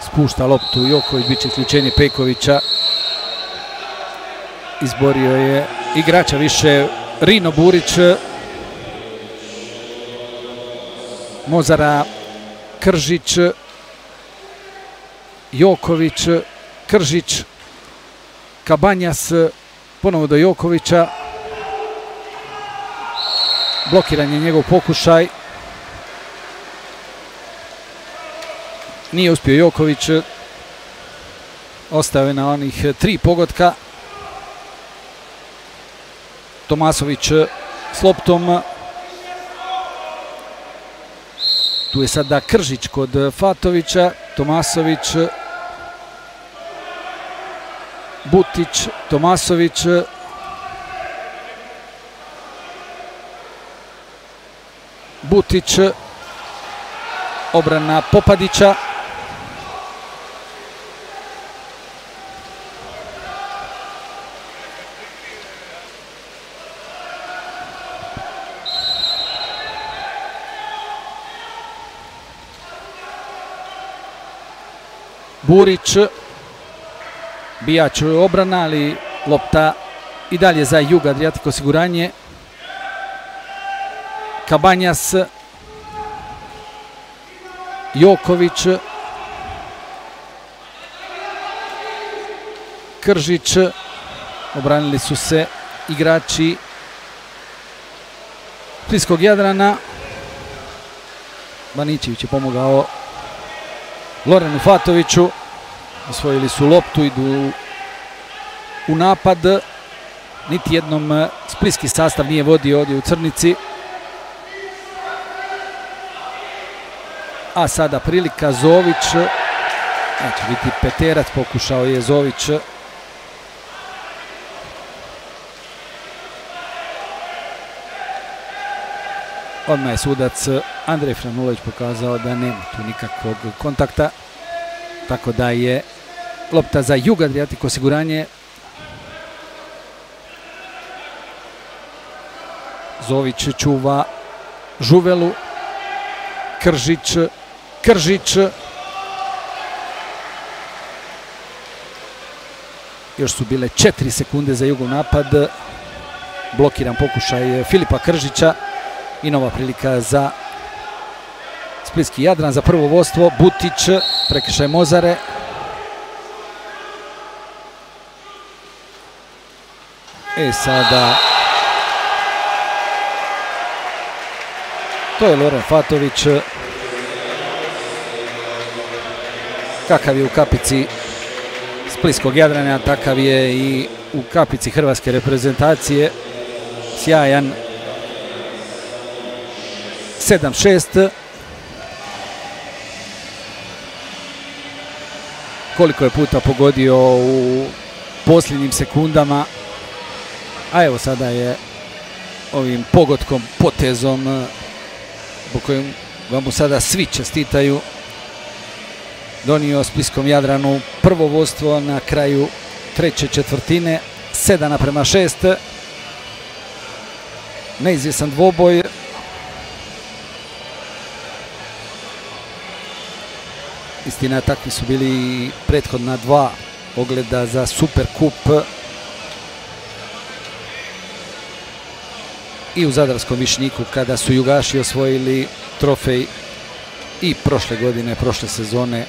spušta loptu Joković, bit će isključenje Pejkovića. Izborio je igrača više Rino Burić. Mozara, Kržić, Joković, Kržić, Kabanjas, ponovo do Jokovića. Blokiran je njegov pokušaj. Nije uspio Joković. Ostao je na onih 3 pogotka. Tomasović s loptom. Tu je sada Kržić kod Fatovića. Tomasović, Butić, Tomasović, Butić, obrana Popadića. Burić, Bijač obrana, ali lopta i dalje za Juga Adriatic osiguranje. Kabanjas, Joković, Kržić, obranili su se igrači splitskog Jadrana. Baničević je pomogao Lorenu Fatoviću. Osvojili su loptu, idu u napad. Niti jednom splitski sastav nije vodio ovdje u Crnici. A sada prilika Zović. Neće biti peterac, pokušao je Zović. Odmah je sudac Andrej Franulović pokazao da nema tu nikakvog kontakta, tako da je lopta za Jug Adriatik osiguranje. Zović čuva Žuvelu, Kržić, još su bile 4 sekunde za Jugov napad, blokiran pokušaj Filipa Kržića i nova prilika za splitski Jadran za prvo vodstvo. Butić, prekršaj Mozare. Sada to je Loren Fatović, kakav je u kapici splitskog Jadrana, takav je i u kapici hrvatske reprezentacije. Sjajan 7-6. Koliko je puta pogodio u posljednjim sekundama, a evo sada je ovim pogodkom, potezom po kojem vam mu sada svi čestitaju, donio splitskom Jadranu prvo vodstvo na kraju treće četvrtine, 7:6. Neizvjesan dvoboj. Istina, takvi su bili prethodna dva ogleda za Superkup i u Zadarskom Višnjiku kada su Jugaši osvojili trofej i prošle godine, prošle sezone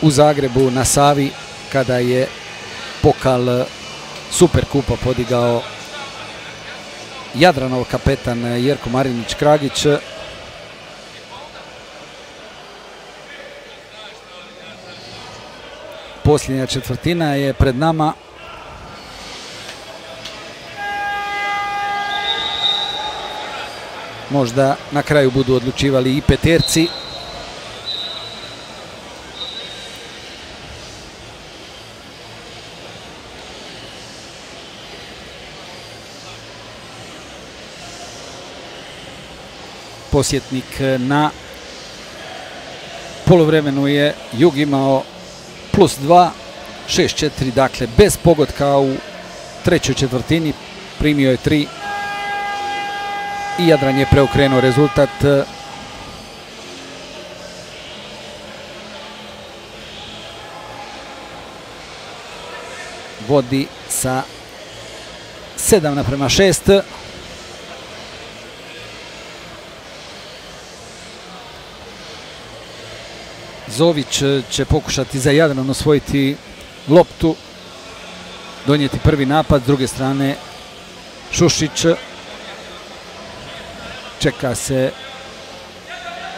u Zagrebu na Savi kada je pokal Superkupa podigao Jadranov kapetan Jerko Marinić Kragić. Posljednja četvrtina je pred nama. Možda na kraju budu odlučivali i peterci. Posjetnik na poluvremenu je Jug imao +2, 6-4, dakle bez pogotka u trećoj četvrtini, primio je 3 i Jadran je preokrenuo rezultat. Vodi sa 7:6. Zović će pokušati za Jadran osvojiti loptu, donijeti prvi napad. S druge strane Šušić. Čeka se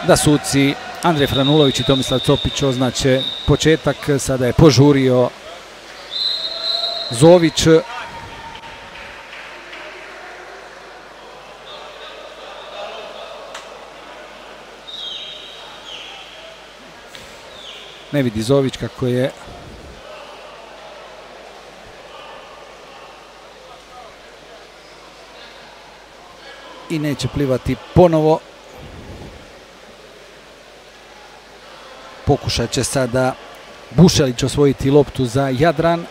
da suci Andrej Franulović i Tomislav Copić označe početak. Sada je požurio Zović. Ne vidi Zović kako je i neće plivati ponovo. Pokušat će sada Bušelić osvojiti loptu za Jadran.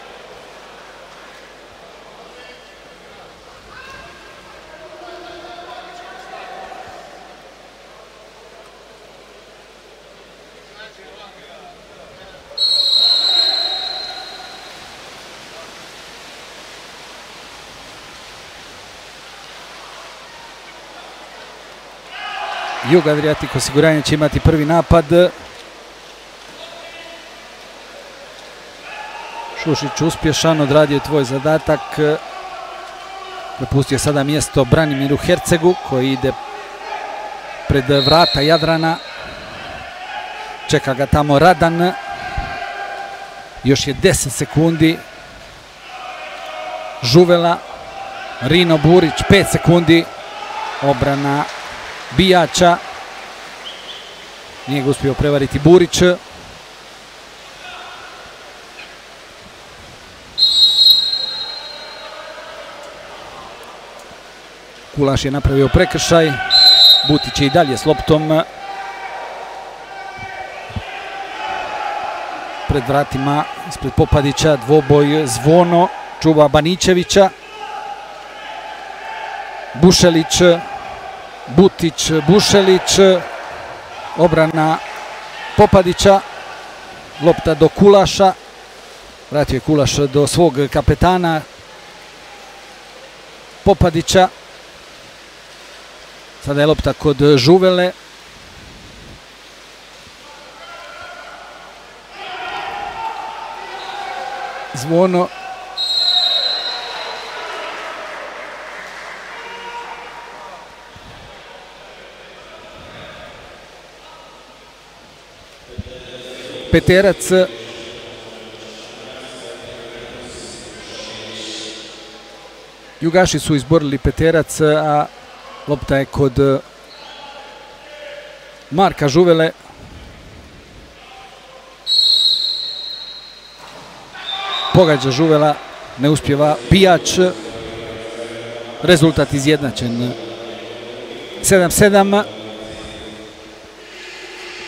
Jug Adriatik osiguranje će imati prvi napad. Šušić uspješan, odradio tvoj zadatak. Prepustio sada mjesto Branimiru Hercegu koji ide pred vrata Jadrana. Čeka ga tamo Radan. Još je 10 sekundi. Žuvela, Rino Burić, 5 sekundi. Obrana Bijača. Nije ga uspio prevariti Burić. Kulaš je napravio prekršaj. Butić je i dalje s loptom. Pred vratima, ispred Popadića, dvoboj Zvono, čuva Baničevića. Bušelić, Butić, Bušelić, obrana Popadića, lopta do Kulaša, vratio je Kulaš do svog kapetana Popadića. Sada je lopta kod Žuvele. Zvono. Peterac. Jugaši su izborili Peterac, a lopta je kod Marka Žuvele. Pogađa Žuvela, ne uspjeva Pijač. Rezultat izjednačen 7-7.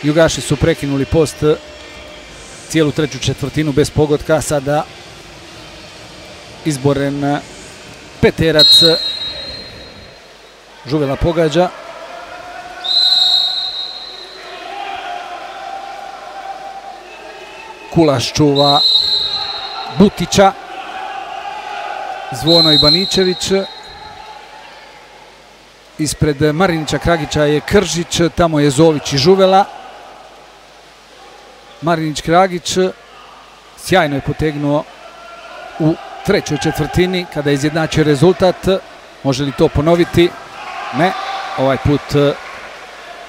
Jugaši su prekinuli post cijelu treću četvrtinu bez pogotka. Sada izboren Peterac. Žuvela pogađa. Kulaš čuva Butića. Zvono i Baničević. Ispred Marinića Kragića je Kržić, tamo je Zović i Žuvela. Marinić Kragić sjajno je potegnuo u trećoj četvrtini kada je izjednačio rezultat. Može li to ponoviti? Ne. Ovaj put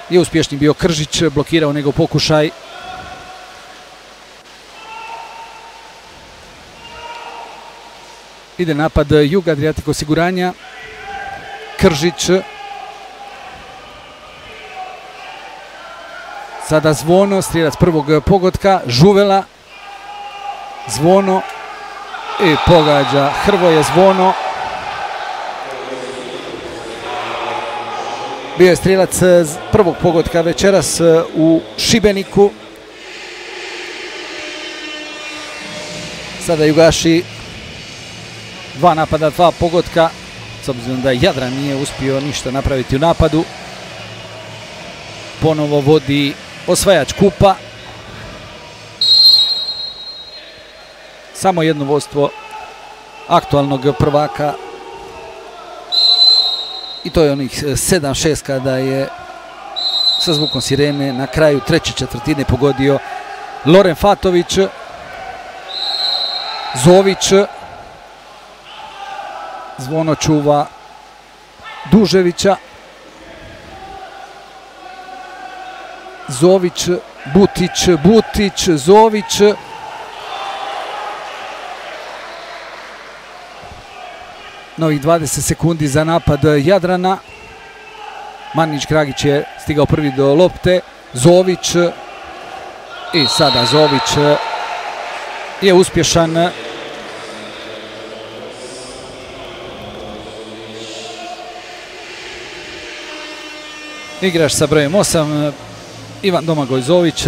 je uspješni bio Kržić, blokirao njegov pokušaj. Ide napad Juga Adriatic osiguranja. Kržić. Sada Zvono, strijelac prvog pogotka. Žuvela. Zvono. I pogađa Hrvoje Zvono. Bio je strijelac prvog pogotka večeras u Šibeniku. Sada Jugaši 2 napada, 2 pogotka. S obzirom da Jadran nije uspio ništa napraviti u napadu. Ponovo vodi osvajač kupa. Samo jedno vodstvo aktualnog prvaka. I to je onih 7-6 kada je sa zvukom sirene na kraju treće četvrtine pogodio Loren Fatović. Zović. Zvono čuva Duževića. Zović, Butić, Butić, Zović. Novih 20 sekundi za napad Jadrana. Marinić Kragić je stigao prvi do lopte. Zović. I sada Zović je uspješan. Igrač sa brojem 8, Ivan Domagoj Zović,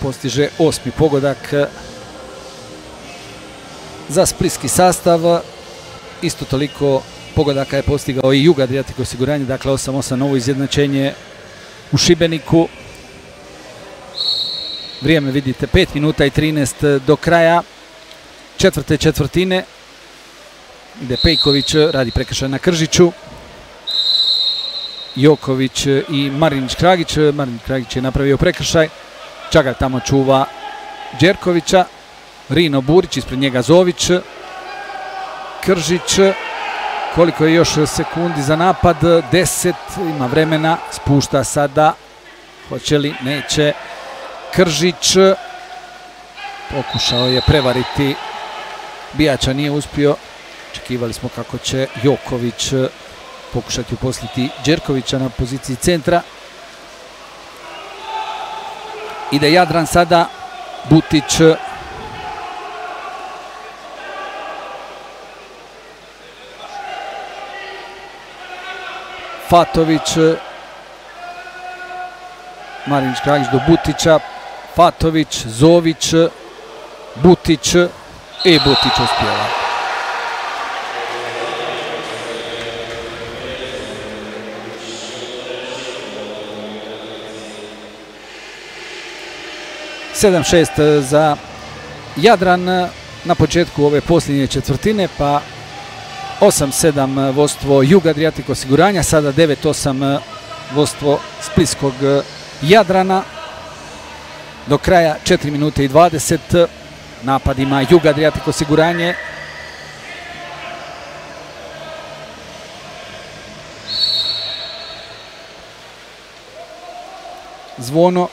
postiže 8. pogodak za splitski sastav. Isto toliko pogodaka je postigao i Juga Adriatic osiguranje, dakle 8-8, novo izjednačenje u Šibeniku. Vrijeme vidite 5 minuta i 13 do kraja četvrte četvrtine. Ide Pejković, radi prekršaj na Kržiću. Joković i Marinić Kragić. Marinić Kragić je napravio prekršaj. Čagar tamo čuva Đerkovića. Rino Burić, ispred njega Zović. Kržić. Koliko je još sekundi za napad? 10. Ima vremena. Spušta sada. Hoće li? Neće. Kržić. Pokušao je prevariti Bijača, nije uspio. Očekivali smo kako će Joković pokušati uposliti Đerkovića na poziciji centra. Ide Jadran sada. Butić. Fatović, Marinić Kragić do Butića, Fatović, Zović, Butić i Butić uspjeva. Sedam šest za Jadran na početku ove posljednje četvrtine, pa 8-7 vodstvo Jug Adriatic osiguranja, sada 9-8 vodstvo splitskog Jadrana. Do kraja 4 minute i 20 napadima Jug Adriatic osiguranje. Zvono,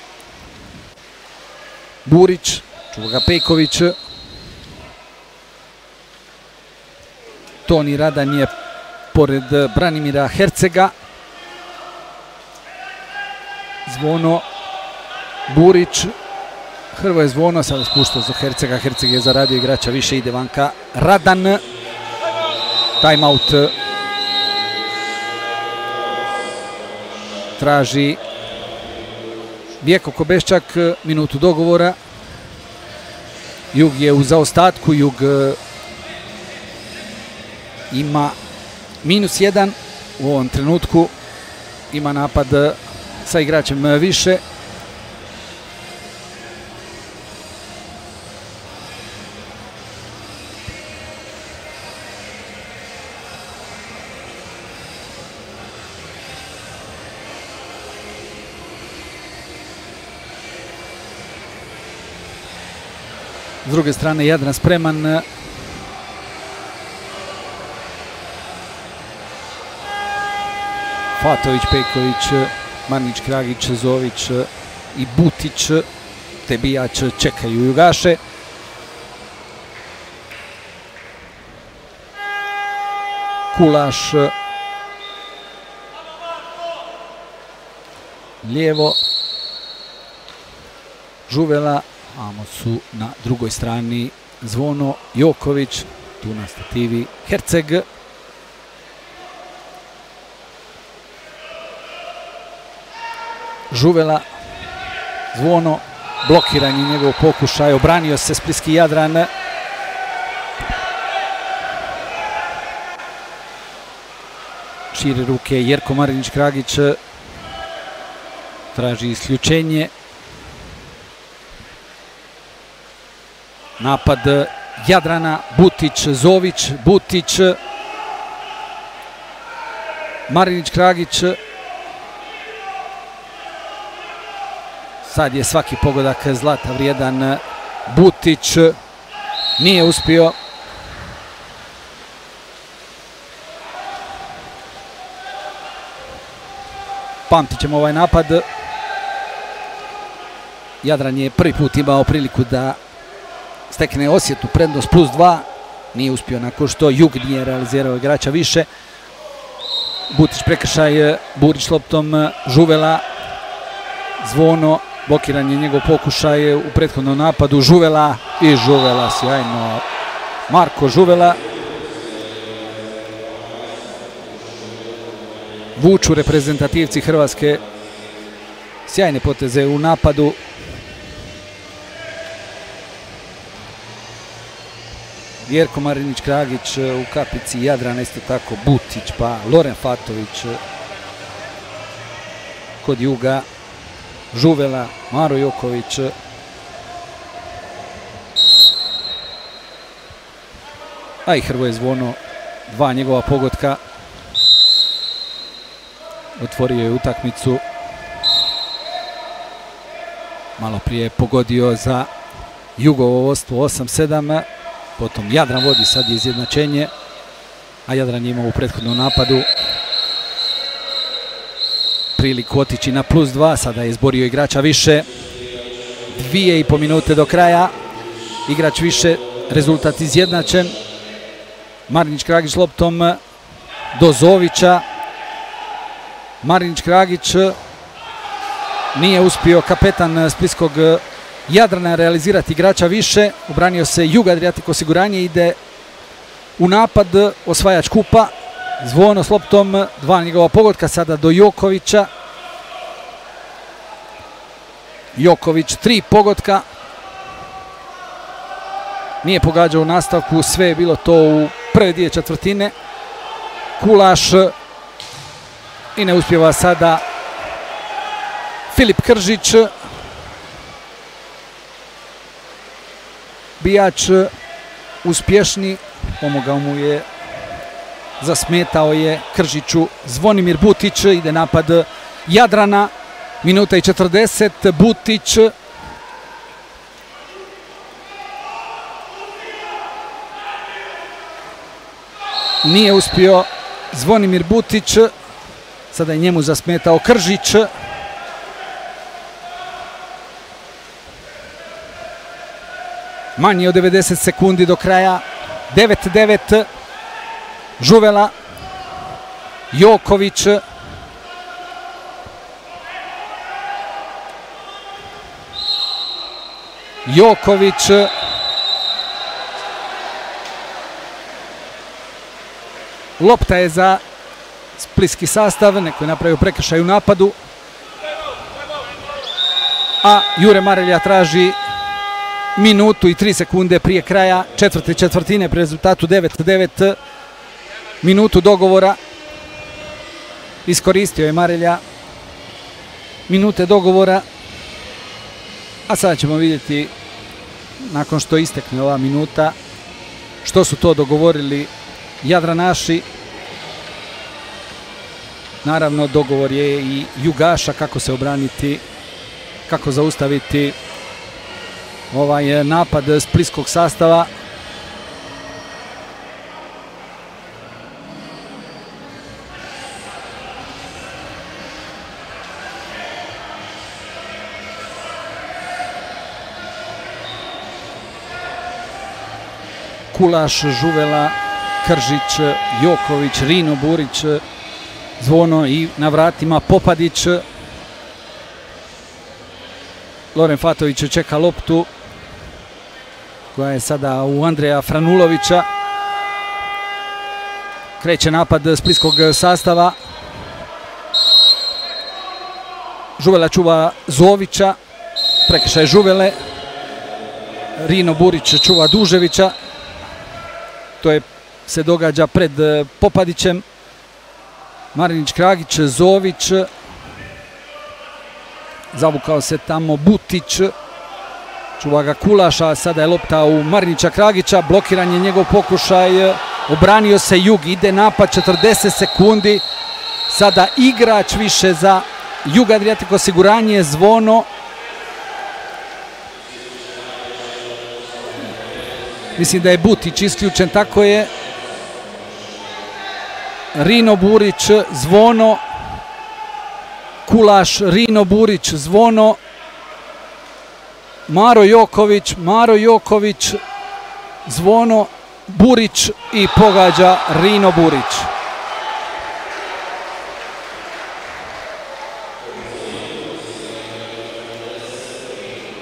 Burić, čuva ga Pejković. Toni Radan je pored Branimira Hercega. Zvono, Burić, Hrvoje Zvono, sada spuštao za Hercega, Herceg je zaradio igrača više, ide vanka Radan. Timeout traži Vjeko Kobeščak, minutu dogovora. Jug je u zaostatku, Jug ima -1 u ovom trenutku, ima napad sa igračem više. S druge strane Jadran spreman. Fatović, Pejković, Marinić Kragić, Zović i Butić, Tebijač čekaju Jugaše. Kulaš lijevo, Žuvela, amo su na drugoj strani Zvono, Joković, tu na stativi Herceg. Žuvela, Zvono, blokiran je njegov pokušaj, obranio se splitski Jadran. Šire ruke Jerko Marinić Kragić, traži isključenje. Napad Jadrana, Butić, Zović, Butić, Marinić Kragić. Sad je svaki pogodak zlata vrijedan. Butić nije uspio. Pamtit ćemo ovaj napad. Jadran je prvi put imao priliku da stekne osjetu prednost +2. Nije uspio nakon što Jug nije realizirao igrača više. Butić prekršaj, Burić loptom, Žuvela, Zvono, blokiran je njegov pokušaj u prethodnom napadu. Žuvela i Žuvela sjajno. Marko Žuvela. Vuču reprezentativci Hrvatske sjajne poteze u napadu. Jerko Marinić Kragić u kapici Jadrana, isto tako Butić, pa Loren Fatović kod Juga. Žuvela, Maro Joković. A i Hrvoje Zvono, 2 njegova pogotka. Otvorio je utakmicu. Malo prije pogodio za Jugovo vodstvo 8-7. Potom Jadran vodi, sad je izjednačenje. A Jadran je imao u prethodnom napadu priliku otići na +2, sada je izborio igrača više. 2,5 minute do kraja, igrač više, rezultat izjednačen. Marinić Kragić loptom do Zovića. Marinić Kragić nije uspio kapetan splitskog Jadrana realizirati igrača više. Obranio se Jug Adriatic osiguranje, ide u napad, osvajač kupa. Zvono s loptom, dva njegova pogotka sada do Jokovića. Joković 3 pogotka. Nije pogađao u nastavku, sve je bilo to u prve 2 četvrtine. Kulaš i ne uspijeva sada Filip Kržić. Bijač uspješni, pomogao mu je, zasmetao je Kržiću Zvonimir Butić. Ide napad Jadrana, minuta i 40, Butić. Nije uspio Zvonimir Butić, sada je njemu zasmetao Kržić. Manje od 90 sekundi do kraja, 9-9, Žuvela, Joković, lopta je za splitski sastav, neko je napravio prekršaj u napadu, a Jure Marelja traži minutu i 3 sekunde prije kraja četvrte četvrtine pri rezultatu 9-9. Minutu dogovora iskoristio je Marelja, minute dogovora, a sada ćemo vidjeti nakon što istekne ova minuta što su to dogovorili Jadranaši. Naravno dogovor je i Jugaša kako se obraniti, kako zaustaviti ovaj napad splitskog sastava. Kulaš, Žuvela, Kržić, Joković, Rino Burić, Zvono i na vratima Popadić. Loren Fatović čeka loptu koja je sada u Andreja Franulovića. Kreće napad splitskog sastava. Žuvela čuva Zovića, prekršaj Žuvele. Rino Burić čuva Duževića. To se događa pred Popadićem. Marinić, Kragić, Zović. Zavukao se tamo Butić. Čuva ga Kulaša, sada je lopta u Marinića Kragića. Blokiran je njegov pokušaj. Obranio se Jug, ide napad 40 sekundi. Sada igrač više za Jug Adriatic osiguranje, Zvono. Mislim da je Butić isključen, tako je. Rino Burić, Zvono. Kulaš, Rino Burić, Zvono. Maro Joković, Zvono, Burić i pogađa Rino Burić.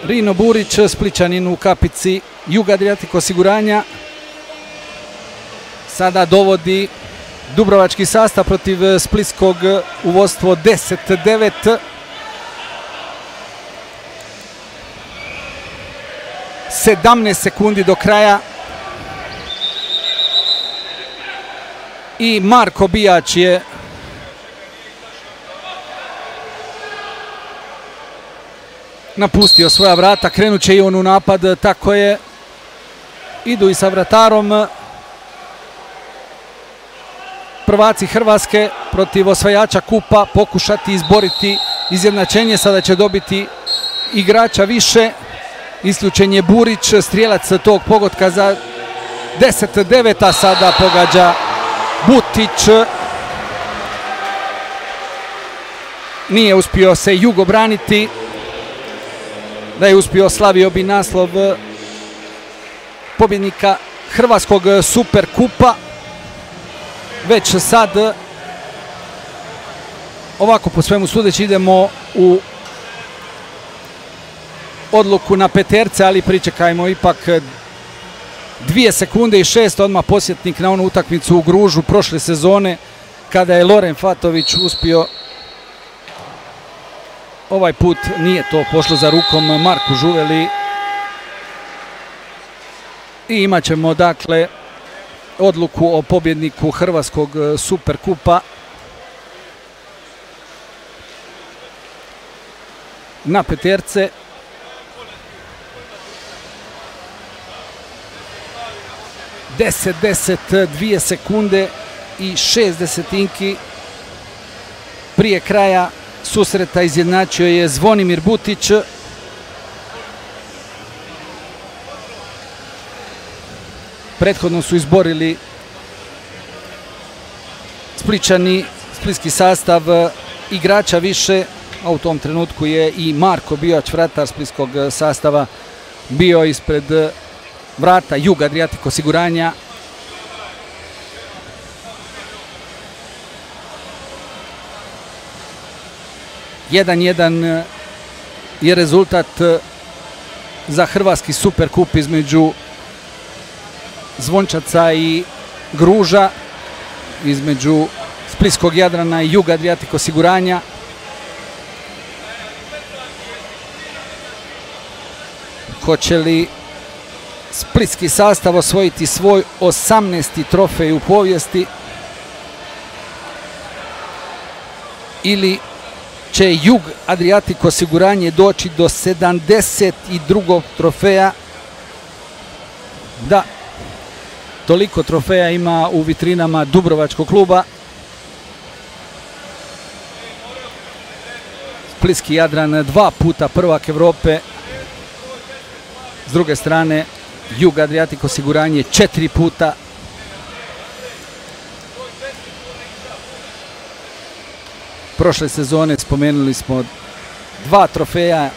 Rino Burić, Splićanin u kapici Jug Adriatic osiguranja. Sada dovodi dubrovački sastav protiv splitskog u vodstvo 10-9. 17 sekundi do kraja. I Marko Bijač je napustio svoja vrata, krenut će i on u napad, tako je. Idu i sa vratarom prvaci Hrvatske protiv osvajača kupa, pokušati izboriti izjednačenje. Sada će dobiti igrača više. Isključen je Burić, strijelac tog pogotka za 10-9, a sada pogađa Butić. Nije uspio se Jug obraniti. Da je uspio, slavio bi naslov pobjednika Hrvatskog Super kupa. Već sad, ovako po svemu sudeći, idemo u odluku na peterce, ali pričekajmo ipak 2 sekunde i 6, odmah podsjetnik na onu utakmicu u Gružu prošle sezone, kada je Loren Fatović uspio, ovaj put nije to pošlo za rukom Marku Žuveli, i imat ćemo dakle odluku o pobjedniku Hrvatskog Superkupa. Na peterce. Deset, 2 sekunde i 6 desetinki prije kraja susreta izjednačio je Zvonimir Butić. Prethodno su izborili Splićani, splitski sastav igrača više, a u tom trenutku je i Marko Bijač, vratar splitskog sastava, bio ispred vrata Jug Adriatic osiguranja. Jedan je rezultat za Hrvatski Superkup između Zvončaca i Gruža, između Splitskog Jadrana i Jug Adriatic osiguranja. Hoće li splitski sastav osvojiti svoj 18. trofej u povijesti ili će Jug Adriatic osiguranje doći do 72. trofeja? Da, toliko trofeja ima u vitrinama Dubrovačkog kluba. Splitski Jadran 2 puta prvak Evrope. S druge strane, Jug Adriatic osiguranje 4 puta. Prošle sezone spomenuli smo 2 trofeja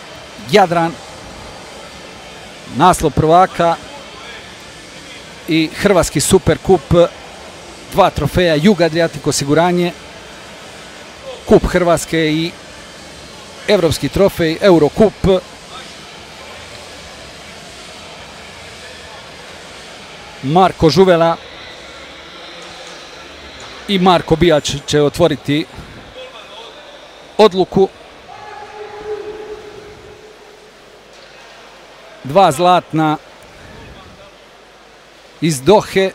Jadran, naslov prvaka, i Hrvatski Superkup, 2 trofeja Jug Adriatic osiguranje, Kup Hrvatske i Evropski trofej Eurokup. Marko Žuvela i Marko Bijač će otvoriti odluku. 2 zlatna iz Dohe,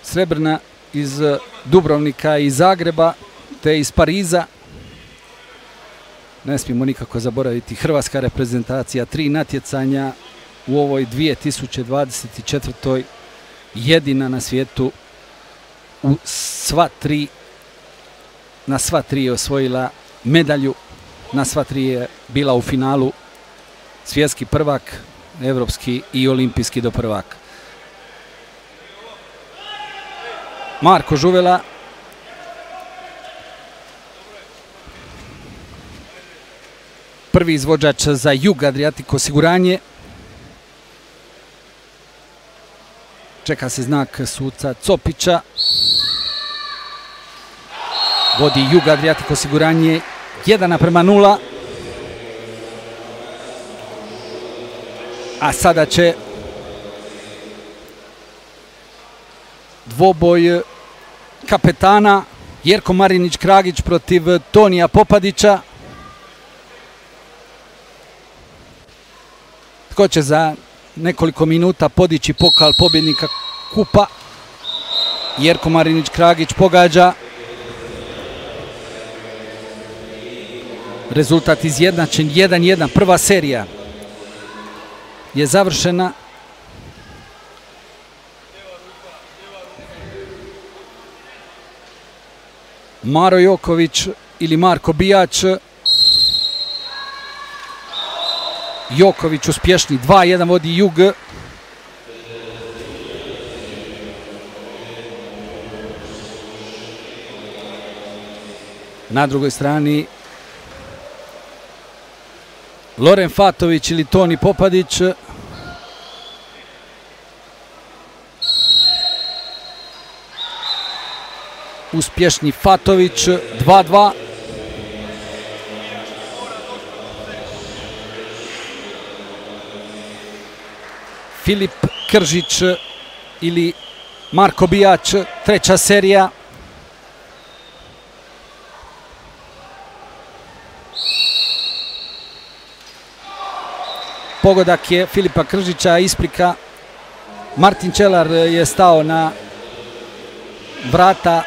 srebrna iz Dubrovnika i Zagreba, te iz Pariza. Ne smijemo nikako zaboraviti hrvatska reprezentacija, 3 natjecanja u ovoj 2024. jedina na svijetu. Na sva tri je osvojila medalju, na sva 3 je bila u finalu, svjetski prvak, evropski i olimpijski doprvak. Marko Žuvela, prvi izvođač za Jug Adriatic osiguranje. Čeka se znak suca Copića. Vodi Jug Adriatic osiguranje 1:0. A sada će dvoboj kapetana Jerko Marinić-Kragić protiv Tonija Popadića. Tko će za nekoliko minuta podići pokal pobjednika kupa? Jerko Marinić-Kragić pogađa. Rezultat izjednačen 1:1. Prva serija je završena. Maro Joković ili Marko Bijač. Joković uspješni, 2:1 vodi Jug. Na drugoj strani Loren Fatović ili Toni Popadić. Uspješni Fatović, 2:2. Filip Kržić ili Marko Bijać, treća serija. Pogodak je Filipa Kržića, isprika. Martin Čelar je stao na vrata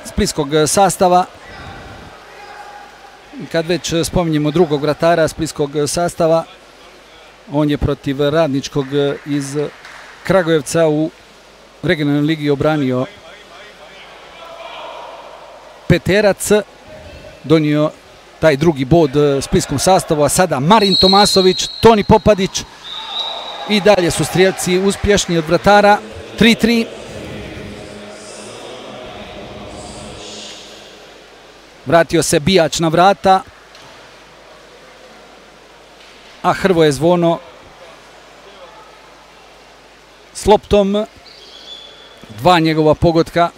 splitskog sastava. Kad već spominjemo drugog vratara splitskog sastava, on je protiv Radničkog iz Kragujevca u regionalnoj ligi obranio peterac, donio taj drugi bod splitskom sastavu, a sada Marin Tomasović, Toni Popadić i dalje su strijelci uspješni od vratara. 3-3. Vratio se Bijać na vrata, a Hrvoje Zvono s loptom. Dva njegova pogotka.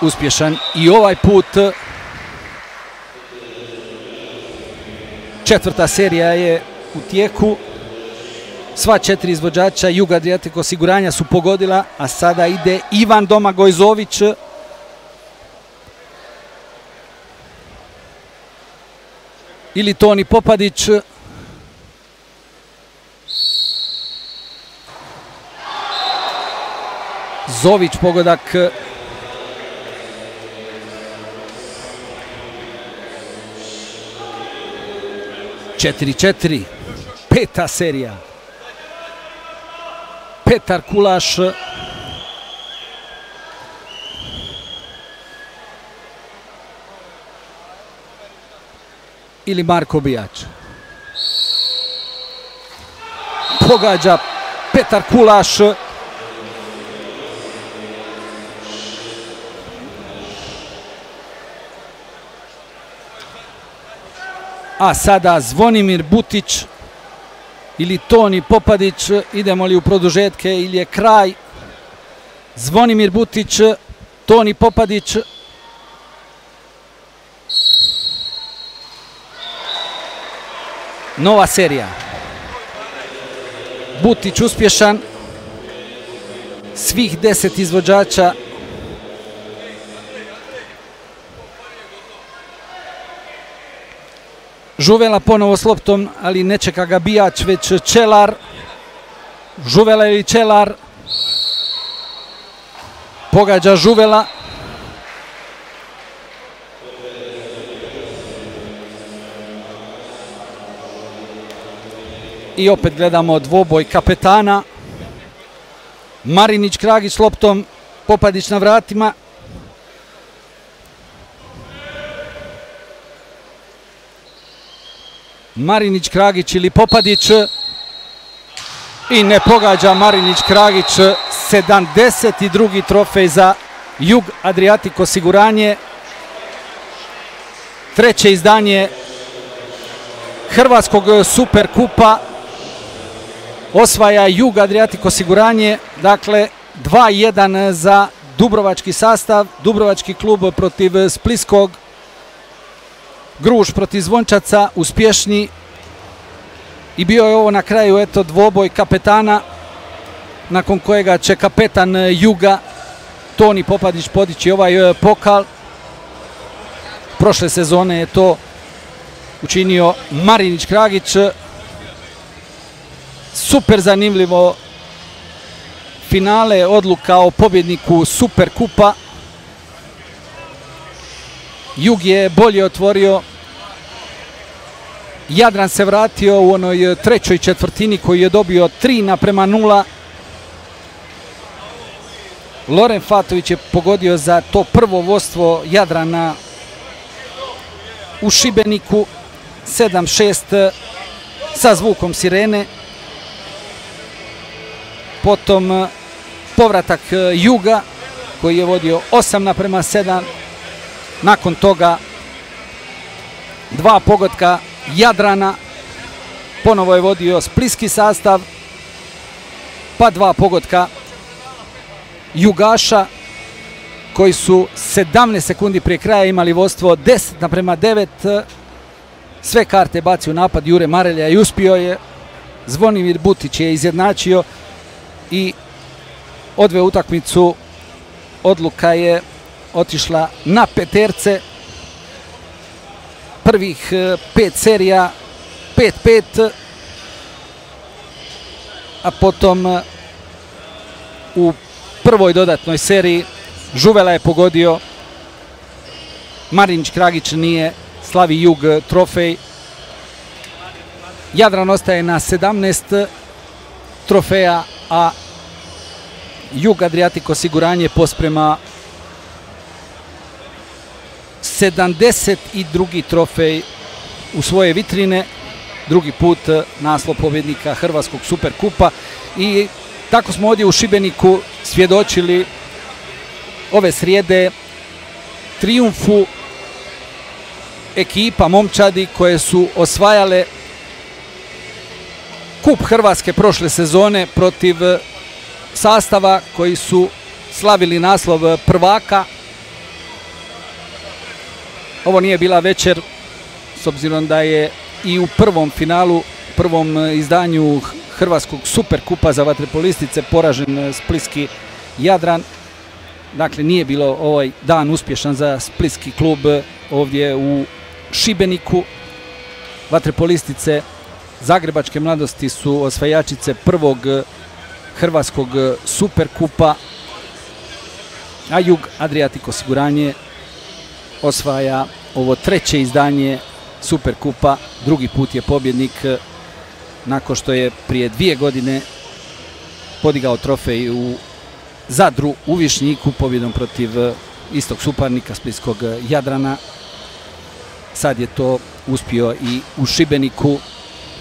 Uspješan i ovaj put. Četvrta serija je u tijeku. Sva četiri izvođača Jug Adriatic osiguranja su pogodila, a sada ide Ivan Domagoj Zović. Ili Toni Popadić. Zović pogodak. Četiri, četiri. Peta serija. Petar Kulaš. Ili Marko Bijać. Pogađa Petar Kulaš. A sada Zvonimir Butić ili Toni Popadić. Idemo li u produžetke ili je kraj? Zvonimir Butić, Toni Popadić. Nova serija. Butić uspješan. Svih 10 izvođača. Žuvela ponovo s loptom, ali ne čeka ga Bijać, već Čelar. Žuvela ili Čelar. Pogađa Žuvela. I opet gledamo dvoboj kapetana. Marinić Kragić s loptom, Popadić na vratima. Marinić Kragić ili Popadić. I ne pogađa Marinić Kragić. 72. trofej za Jug Adriatic osiguranje. Treće izdanje Hrvatskog Superkupa osvaja Jug Adriatic osiguranje. Dakle, 2-1 za dubrovački sastav. Dubrovački klub protiv splitskog. Gruž protiv Zvončaca, uspješni. I bio je ovo na kraju, eto, dvoboj kapetana, nakon kojega će kapetan Juga Toni Popadić podići ovaj pokal. Prošle sezone je to učinio Marinić Kragić. Super zanimljivo finale, odluka o pobjedniku Superkupa. Jug je bolje otvorio. Jadran se vratio u onoj trećoj četvrtini koju je dobio 3:0. Loren Fatović je pogodio za to prvo vodstvo Jadrana u Šibeniku. 7-6 sa zvukom sirene. Potom povratak Juga koji je vodio 8:7. Nakon toga dva pogotka Jadrana. Ponovo je vodio splitski sastav. Pa dva pogotka Jugaša koji su 17 sekundi prije kraja imali vodstvo 10:9. sve karte bacio u napad Jure Marelja i uspio je. Zvonimir Butić je izjednačio i odveo utakmicu. Odluka je otišla na peterce. Prvih 5 serija 5-5, a potom u prvoj dodatnoj seriji Žuvela je pogodio, Marinić Kragić nije, slavi Jug trofej. Jadran ostaje na 17 trofeja, a Jug Adriatic osiguranje posprema 72. trofej u svoje vitrine, drugi put naslov pobjednika Hrvatskog Superkupa. I tako smo ovdje u Šibeniku svjedočili ove srijede trijumfu ekipa momčadi koje su osvajale Kup Hrvatske prošle sezone protiv sastava koji su slavili naslov prvaka. Ovo nije bila večer, s obzirom da je i u prvom finalu, prvom izdanju Hrvatskog Superkupa za vaterpolistice poražen splitski Jadran. Dakle, nije bilo ovaj dan uspješan za splitski klub ovdje u Šibeniku. Vaterpolistice Zagrebačke mladosti su osvajačice prvog Hrvatskog Superkupa, a Jug Adriatic osiguranje osvaja ovo treće izdanje Superkupa. Drugi put je pobjednik nakon što je prije 2 godine podigao trofej u Zadru u Višnjiku pobjedom protiv istog suparnika splitskog Jadrana. Sad je to uspio i u Šibeniku.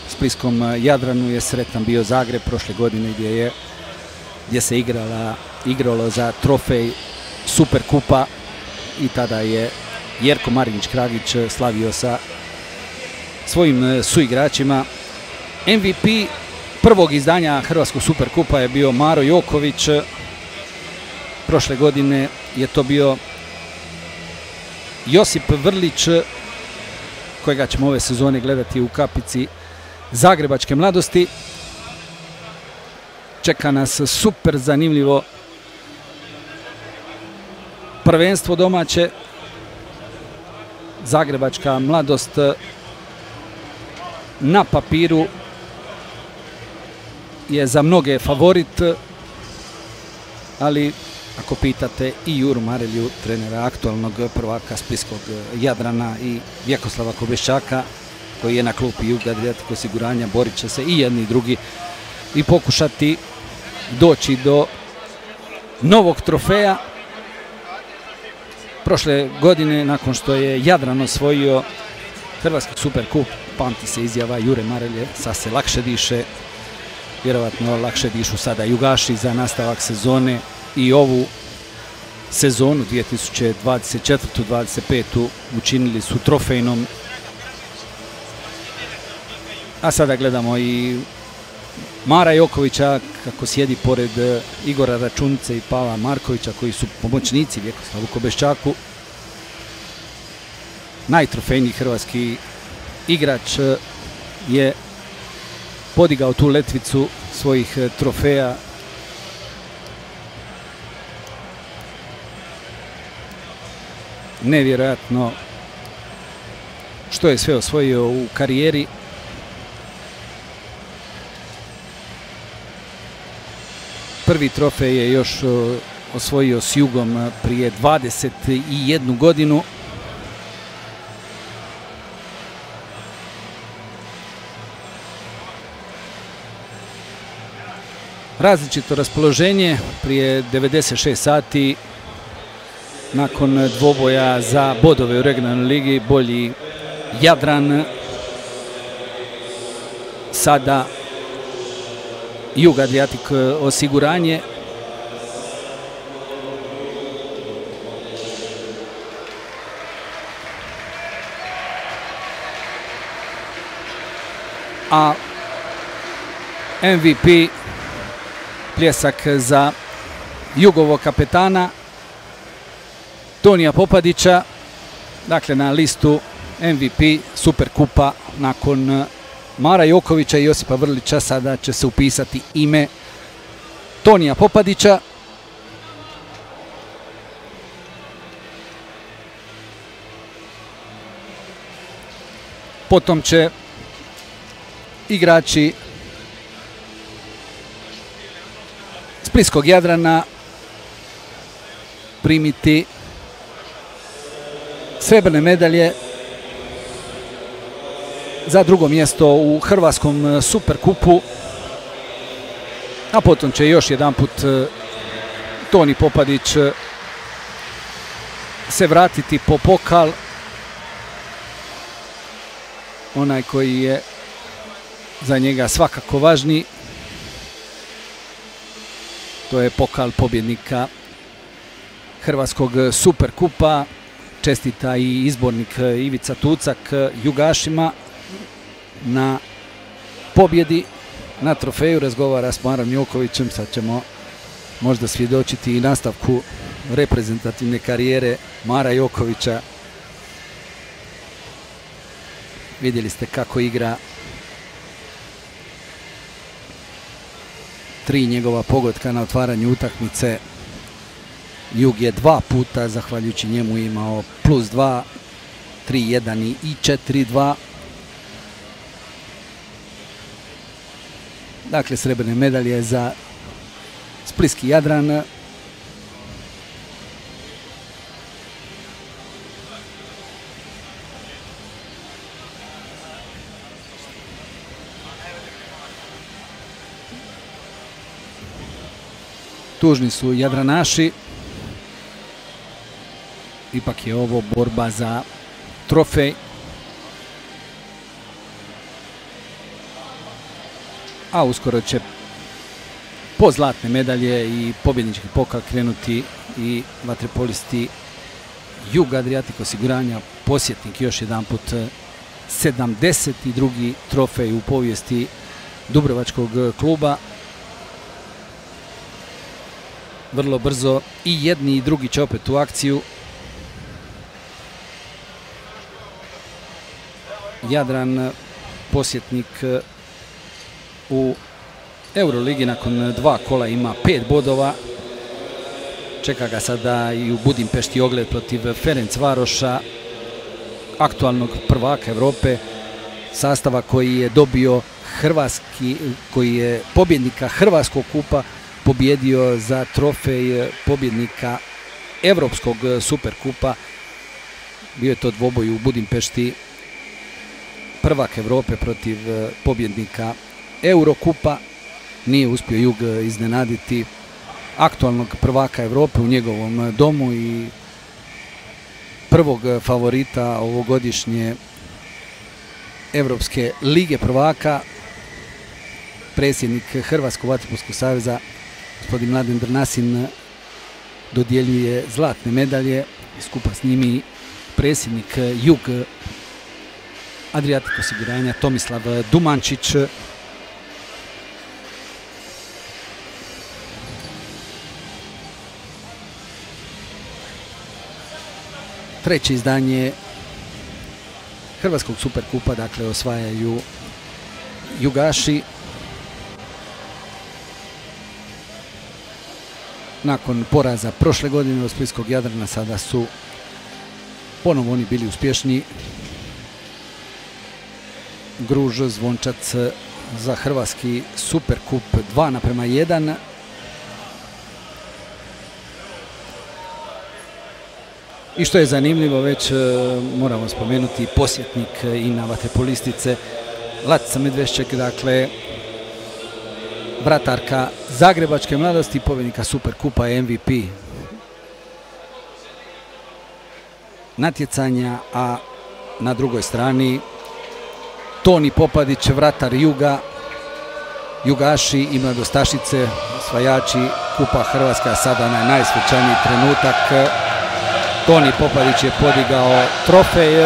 Splitskom Jadranu je sretan bio Zagreb prošle godine gdje se igralo za trofej Superkupa i tada je Jerko Marinić Kragić slavio sa svojim suigračima. MVP prvog izdanja Hrvatskog Superkupa je bio Maro Joković. Prošle godine je to bio Josip Vrlić, kojega ćemo ove sezone gledati u kapici Zagrebačke mladosti. Čeka nas super zanimljivo prvenstvo domaće. Zagrebačka mladost na papiru je za mnoge favorit, ali ako pitate i Juru Marelju, trenera aktualnog prvaka splitskog Jadrana, i Vjekoslava Kobeščaka koji je na klupi Jug Adriatic osiguranja, borit će se i jedni i drugi i pokušati doći do novog trofeja. Prošle godine, nakon što je Jadran osvojio Hrvatski Superkup, pamti se izjava Jure Marelje, sad se lakše diše. Vjerovatno lakše dišu sada Jugaši za nastavak sezone i ovu sezonu 2024-2025 učinili su trofejnom. A sada gledamo i Mara Jokovića kako sjedi pored Igora Računice i Pava Markovića koji su pomoćnici Vjekoslavu Kobeščaku. Najtrofejniji hrvatski igrač je podigao tu letvicu svojih trofeja. Nevjerojatno što je sve osvojio u karijeri. Prvi trofej je još osvojio s Jugom prije 21 godinu. Različito raspoloženje prije 96 sati nakon dvoboja za bodove u regionalnoj ligi. Bolji Jadran, sada Jug Adriatic osiguranje. A MVP pljesak za Jugovog kapetana Tonija Popadića. Dakle, na listu MVP Superkupa nakon Mara Jokovića i Josipa Vrlića. Sada će se upisati ime Tonija Popadića. Potom će igrači Splitskog Jadrana primiti srebrne medalje za drugo mjesto u Hrvatskom Superkupu, a potom će još jedan put Toni Popadić se vratiti po pokal, onaj koji je za njega svakako važniji. To je pokal pobjednika Hrvatskog Superkupa. Čestita i izbornik Ivica Tucak Jugašima na pobjedi, na trofeju. Razgovara s Marom Jokovićem. Sad ćemo možda svjedočiti i nastavku reprezentativne karijere Mara Jokovića. Vidjeli ste kako igra. 3 njegova pogotka na otvaranju utakmice. Jug je 2 puta, zahvaljujući njemu, imao +2, 3-1 i 4-2. Dakle, srebrne medalje za Splitski Jadran. Tužni su Jadranaši. Ipak je ovo borba za trofej. A uskoro će po zlatne medalje i pobjednički pokal krenuti i vaterpolisti Jug Adriatic osiguranja, posjetnik još jedan put 72. trofej u povijesti Dubrovačkog kluba. Vrlo brzo i jedni i drugi će opet u akciju. Jadran, posjetnik u Euroligi, nakon 2 kola ima 5 bodova. Čeka ga sada i u Budimpešti ogled protiv Ferencvaroša, aktualnog prvaka Europe, sastava koji je dobio koji je pobjednika Hrvatskog kupa pobjedio za trofej pobjednika Evropskog Superkupa. Bio je to dvoboj u Budimpešti, prvak Europe protiv pobjednika Eurokupa. Nije uspio Jug iznenaditi aktualnog prvaka Europe u njegovom domu i prvog favorita ovogodišnje Evropske lige prvaka. Predsjednik Hrvatskog vaterpolskog saveza, gospodin Mladen Drnasin, dodjeljuje zlatne medalje. Skupa s njimi predsjednik Jug Adriatic osiguranja Tomislav Dumančić. Treće izdanje Hrvatskog Superkupa, dakle, osvajaju Jugaši. Nakon poraza prošle godine od Splitskog Jadrana, sada su ponovo oni bili uspješni. Gruž Zvončac za Hrvatski Superkup 2:1. I što je zanimljivo, već moramo spomenuti posjetnik Ina vaterpolistice Latica Medvešček, dakle vratarka zagrebačke mladosti, pobjednika Superkupa, MVP natjecanja, a na drugoj strani Toni Popadić, vratar Juga, Jugaši i Mladostašice, osvajači Kupa Hrvatska. Sada onaj najsvečaniji trenutak. Toni Popadić je podigao trofej,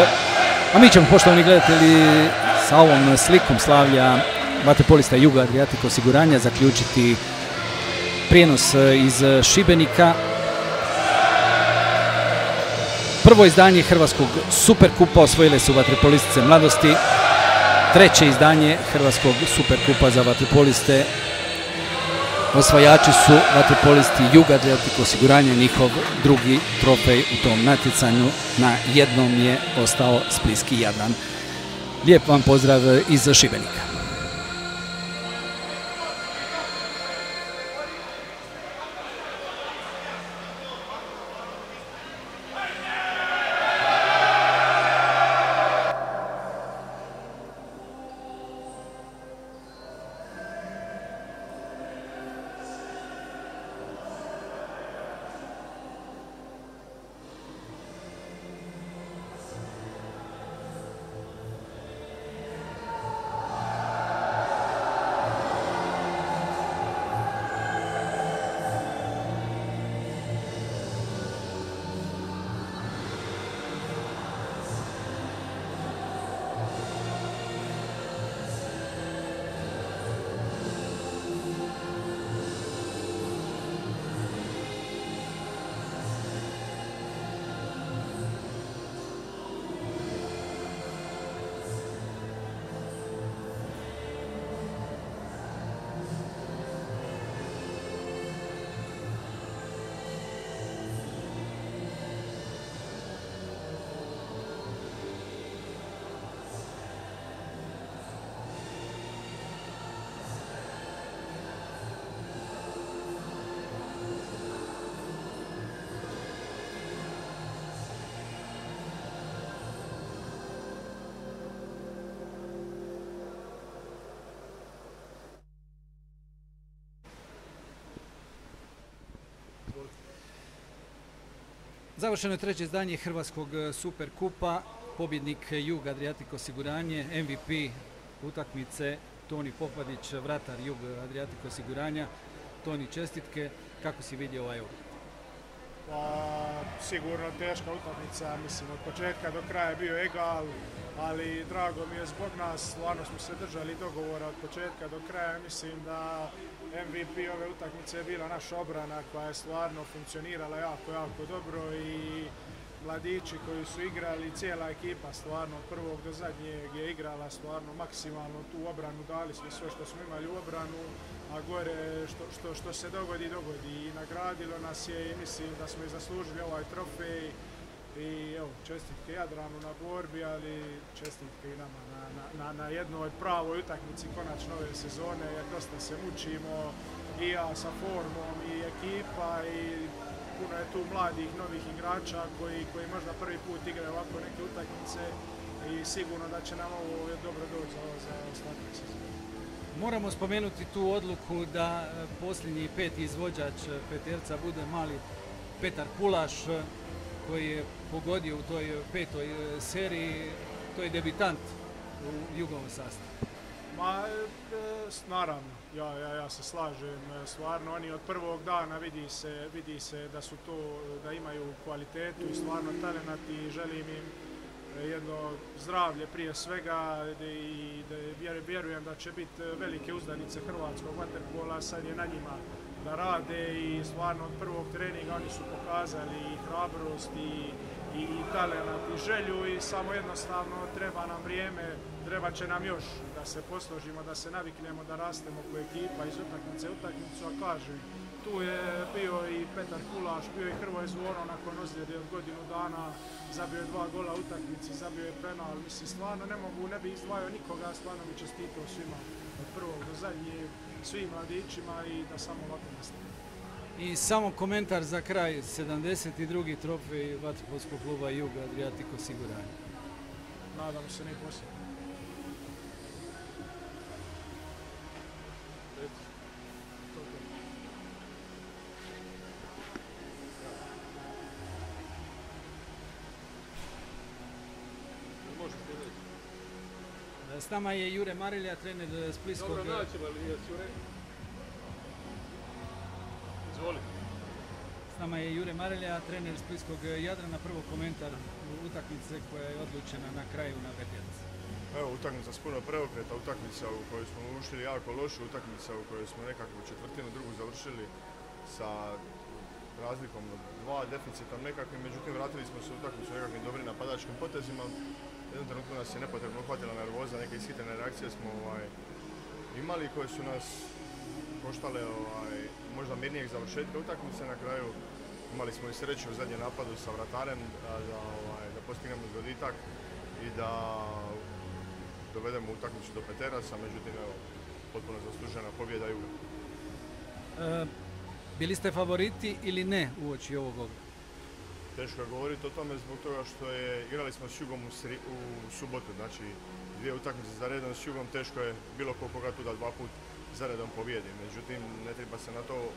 a mi ćemo, poštovani gledatelji, sa ovom slikom slavlja vaterpolista Juga Adriatic osiguranja zaključiti prijenos iz Šibenika. Prvo izdanje Hrvatskog Superkupa osvojile su vaterpolistice Mladosti. Treće izdanje Hrvatskog Superkupa za vaterpoliste. Osvajači su vaterpolisti Jug Adriatic osiguranje, njihov drugi trofej u tom natjecanju. Na jednom je ostao splitski Jadran. Lijep vam pozdrav iz Šibenika. Završeno je treće izdanje Hrvatskog Superkupa. Pobjednik Jug Adriatic osiguranje, MVP utakmice Toni Popadić, vratar Jug Adriatic osiguranja. Toni, čestitke. Kako si vidio ovaj utakmicu? Pa, sigurno teška utakmica, mislim od početka do kraja je bio egal, ali drago mi je zbog nas, stvarno smo se držali dogovora od početka do kraja. Mislim da MVP ove utakmice je bila naša obrana koja je stvarno funkcionirala jako dobro i mladići koji su igrali, cijela ekipa stvarno od prvog do zadnjeg je igrala stvarno maksimalno tu obranu, dali smo sve što smo imali u obranu, a gore što se dogodi i nagradilo nas je i mislim da smo i zaslužili ovaj trofej. I evo, čestitke Jadranu na borbi, ali čestitke i nama na jednoj pravoj utakmici konačno ove sezone, jer dosta se mučimo i ja sa formom i ekipa i puno je tu mladih, novih igrača koji možda prvi put igraju ovako neke utakmice i sigurno da će nam ovo dobro doći za ostatak sezone. Moramo spomenuti tu odluku da posljednji peti izvođač peterca bude mali Petar Kulaš, koji je pogodio u toj petoj seriji. To je debitant u Jugovom sastavu. Ma, naravno, ja se slažem, stvarno oni od prvog dana vidi se da su to, da imaju kvalitetu i stvarno talenat i želim im jedno zdravlje prije svega i da vjerujem da će biti velike uzdanice hrvatskog vaterpola, sad je na njima da rade i stvarno od prvog treninga oni su pokazali i hrabrost i talenat i želju i samo jednostavno treba nam vrijeme, treba će nam još da se posložimo, da se naviknemo, da rastemo ko ekipa iz utakmice u utakmicu, a kažem, tu je bio i Petar Kulaš, bio je Hrvoje Zvono nakon ozljede od godinu dana, zabio je 2 gola u utakmici, zabio je penal, mislim stvarno ne bi izdvajao nikoga, stvarno bi čestitao svima od prvog do zadnjeg, svim mladićima i da samo ovako nastavimo. I samo komentar za kraj, 72. trofej vaterpolskog kluba Jug Adriatic osiguranje. Nadam se ne posljedno. S nama je Jure Marilja, trener splitskog... Dobro, naćemo li nije Jure? Izvoli. S nama je Jure Marilja, trener splitskog Jadrana. Prvo komentar utakmice koja je odlučena na kraju na peterci. Evo, utakmica s puno preokreta, utakmica u kojoj smo ušli jako lošu, utakmica u kojoj smo nekako četvrtinu drugu završili sa razlikom od 2 deficitom nekakvim, međutim vratili smo se u utakmicu nekakvim dobrim napadačkim potezima. U jednom trenutku nas je nepotrebno uhvatila nervoza, neke ishitrene reakcije smo imali koje su nas koštale možda mirnijeg završetka utakmice. Na kraju imali smo i sreću u zadnjem napadu sa vratarem da postignemo zgoditak i da dovedemo utakmicu do Peterasa, međutim evo, potpuno zaslužena pobjeda Juga. Bili ste favoriti ili ne uoči ovog ovoga? Teško je govoriti o tome zbog toga što igrali smo s Jugom u subotu, znači 2 utakmice za redom s Jugom, teško je bilo koga tu da 2 puta za redom pobjedi. Međutim, ne treba se na to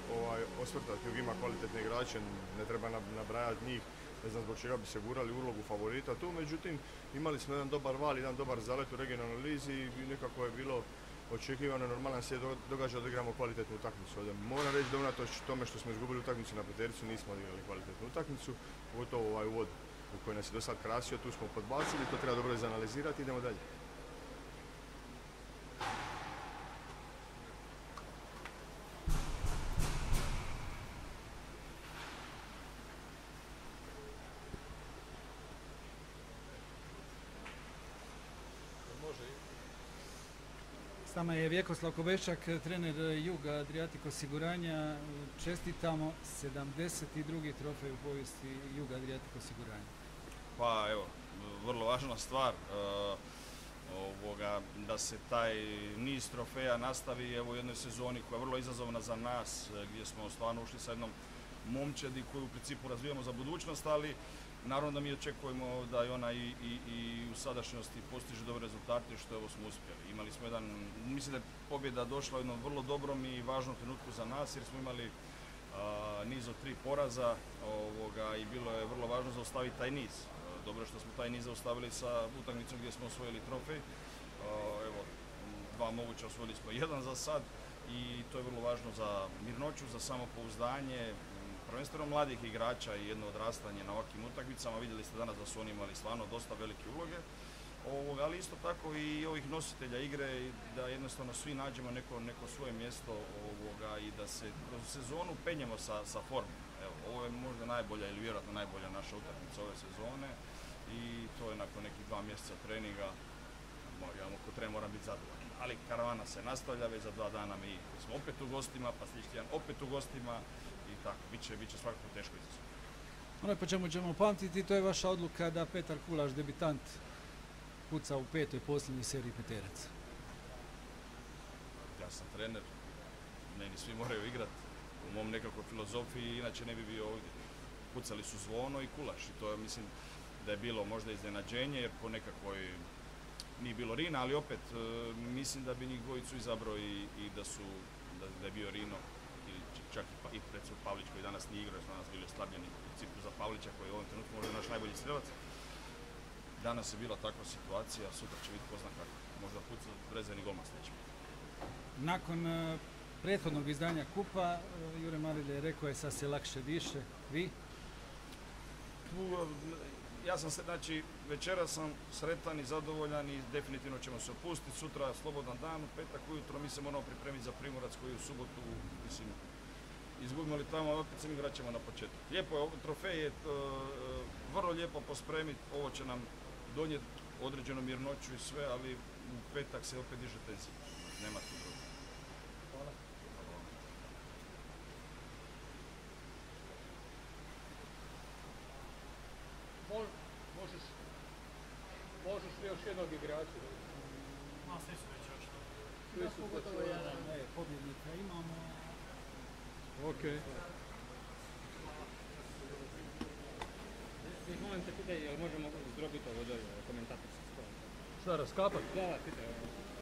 osvrtati. Jug ima kvalitetne igrače, ne treba nabrajati njih, ne znam zbog čega bi se gurali ulogu favorita tu. Međutim, imali smo jedan dobar val, jedan dobar zalet u regionalnoj lizi i nekako je bilo očekivano, normalno se događa da igramo kvalitetnu utakmicu. Moram reći da unatoč tome što smo izgubili utakmicu na Petericu nismo odigrali kvalitetnu utakmicu, pogotovo ovaj uvod u koji nas je do sad krasio, tu smo podbacili, to treba dobro izanalizirati i idemo dalje. S nama je Vjekoslav Kobeščak, trener Juga Adriatic osiguranja. Čestitamo 72. trofej u povijesti Juga Adriatic osiguranja. Pa evo, vrlo važna stvar da se taj niz trofeja nastavi evo, u jednoj sezoni koja je vrlo izazovna za nas, gdje smo stvarno ušli sa jednom momčadi koju u principu razvijamo za budućnost, ali naravno da mi očekujemo da i ona i u sadašnjosti postiže dobre rezultate, što evo smo uspjeli. Imali smo mislim da je pobjeda došla u jednom vrlo dobrom i važnom trenutku za nas, jer smo imali niz od 3 poraza i bilo je vrlo važno zaustaviti taj niz. Dobro je što smo taj niz zaustavili sa utakmicom gdje smo osvojili trofej. Evo, 2 moguće, osvojili smo 1 za sad i to je vrlo važno za mirnoću, za samopouzdanje, prvenstveno mladih igrača i jedno odrastanje na ovakvim utakmicama. Vidjeli ste danas da su oni imali stvarno dosta velike uloge, ali isto tako i ovih nositelja igre i da jednostavno svi nađemo neko svoje mjesto i da se kroz sezonu penjemo sa formom. Evo, ovo je možda najbolja ili vjerojatno najbolja naša utakmica ove sezone i to je nakon nekih 2 mjeseca treninga. Ja ko trener moram biti zadovoljan. Ali karavana se nastavlja, već za 2 dana mi smo opet u gostima, pa sljedeći tjedan opet u gostima i tako, bit će svakako teško izazov. Ono po čemu ćemo pamtiti, to je vaša odluka da Petar Kulaš, debitant, puca u 5. posljednjoj seriji Peteraca. Ja sam trener, meni svi moraju igrati u mom nekakvoj filozofiji, inače ne bi bio ovdje. Pucali su Zvono i Kulaš i to je, mislim da je bilo možda iznenađenje jer po nekakvoj nije bilo Rina, ali opet mislim da bi njih dvojicu izabrao i da je bio Rino ili čak i predsjednik Pavlić koji danas nije igrao, jer smo danas bili oslabljeni u principu za Pavlića koji je u ovom trenutku možda naš najbolji strelac. Danas je bila takva situacija, sutra će biti ko zna kako, možda prezreni golman sljedeći. Nakon prethodnog izdanja kupa, Jure Marilj je rekao je sad se lakše diše, vi? Ja sam, znači, večera sam sretan i zadovoljan i definitivno ćemo se opustiti. Sutra slobodan dan, u petak ujutro mi se moramo pripremiti za Primorac koji u subotu, mislim, izgubimo li tamo, opet se mi vraćamo na početak. Lijepo je, trofej je vrlo lijepo pospremiti, ovo će nam donijeti određenu mirnoću i sve, ali u petak se opet diže tenzija. Nema tu drugo. Hvala. Možeš li još jednog igrača? Svi su već još. Svi su pogotovo jedan pobjednika imamo. Ok. Molim te pitaj, jel možemo zdrobiti ovo dolje, komentatorski skoro? Šta, raskapati? Da, pitaj.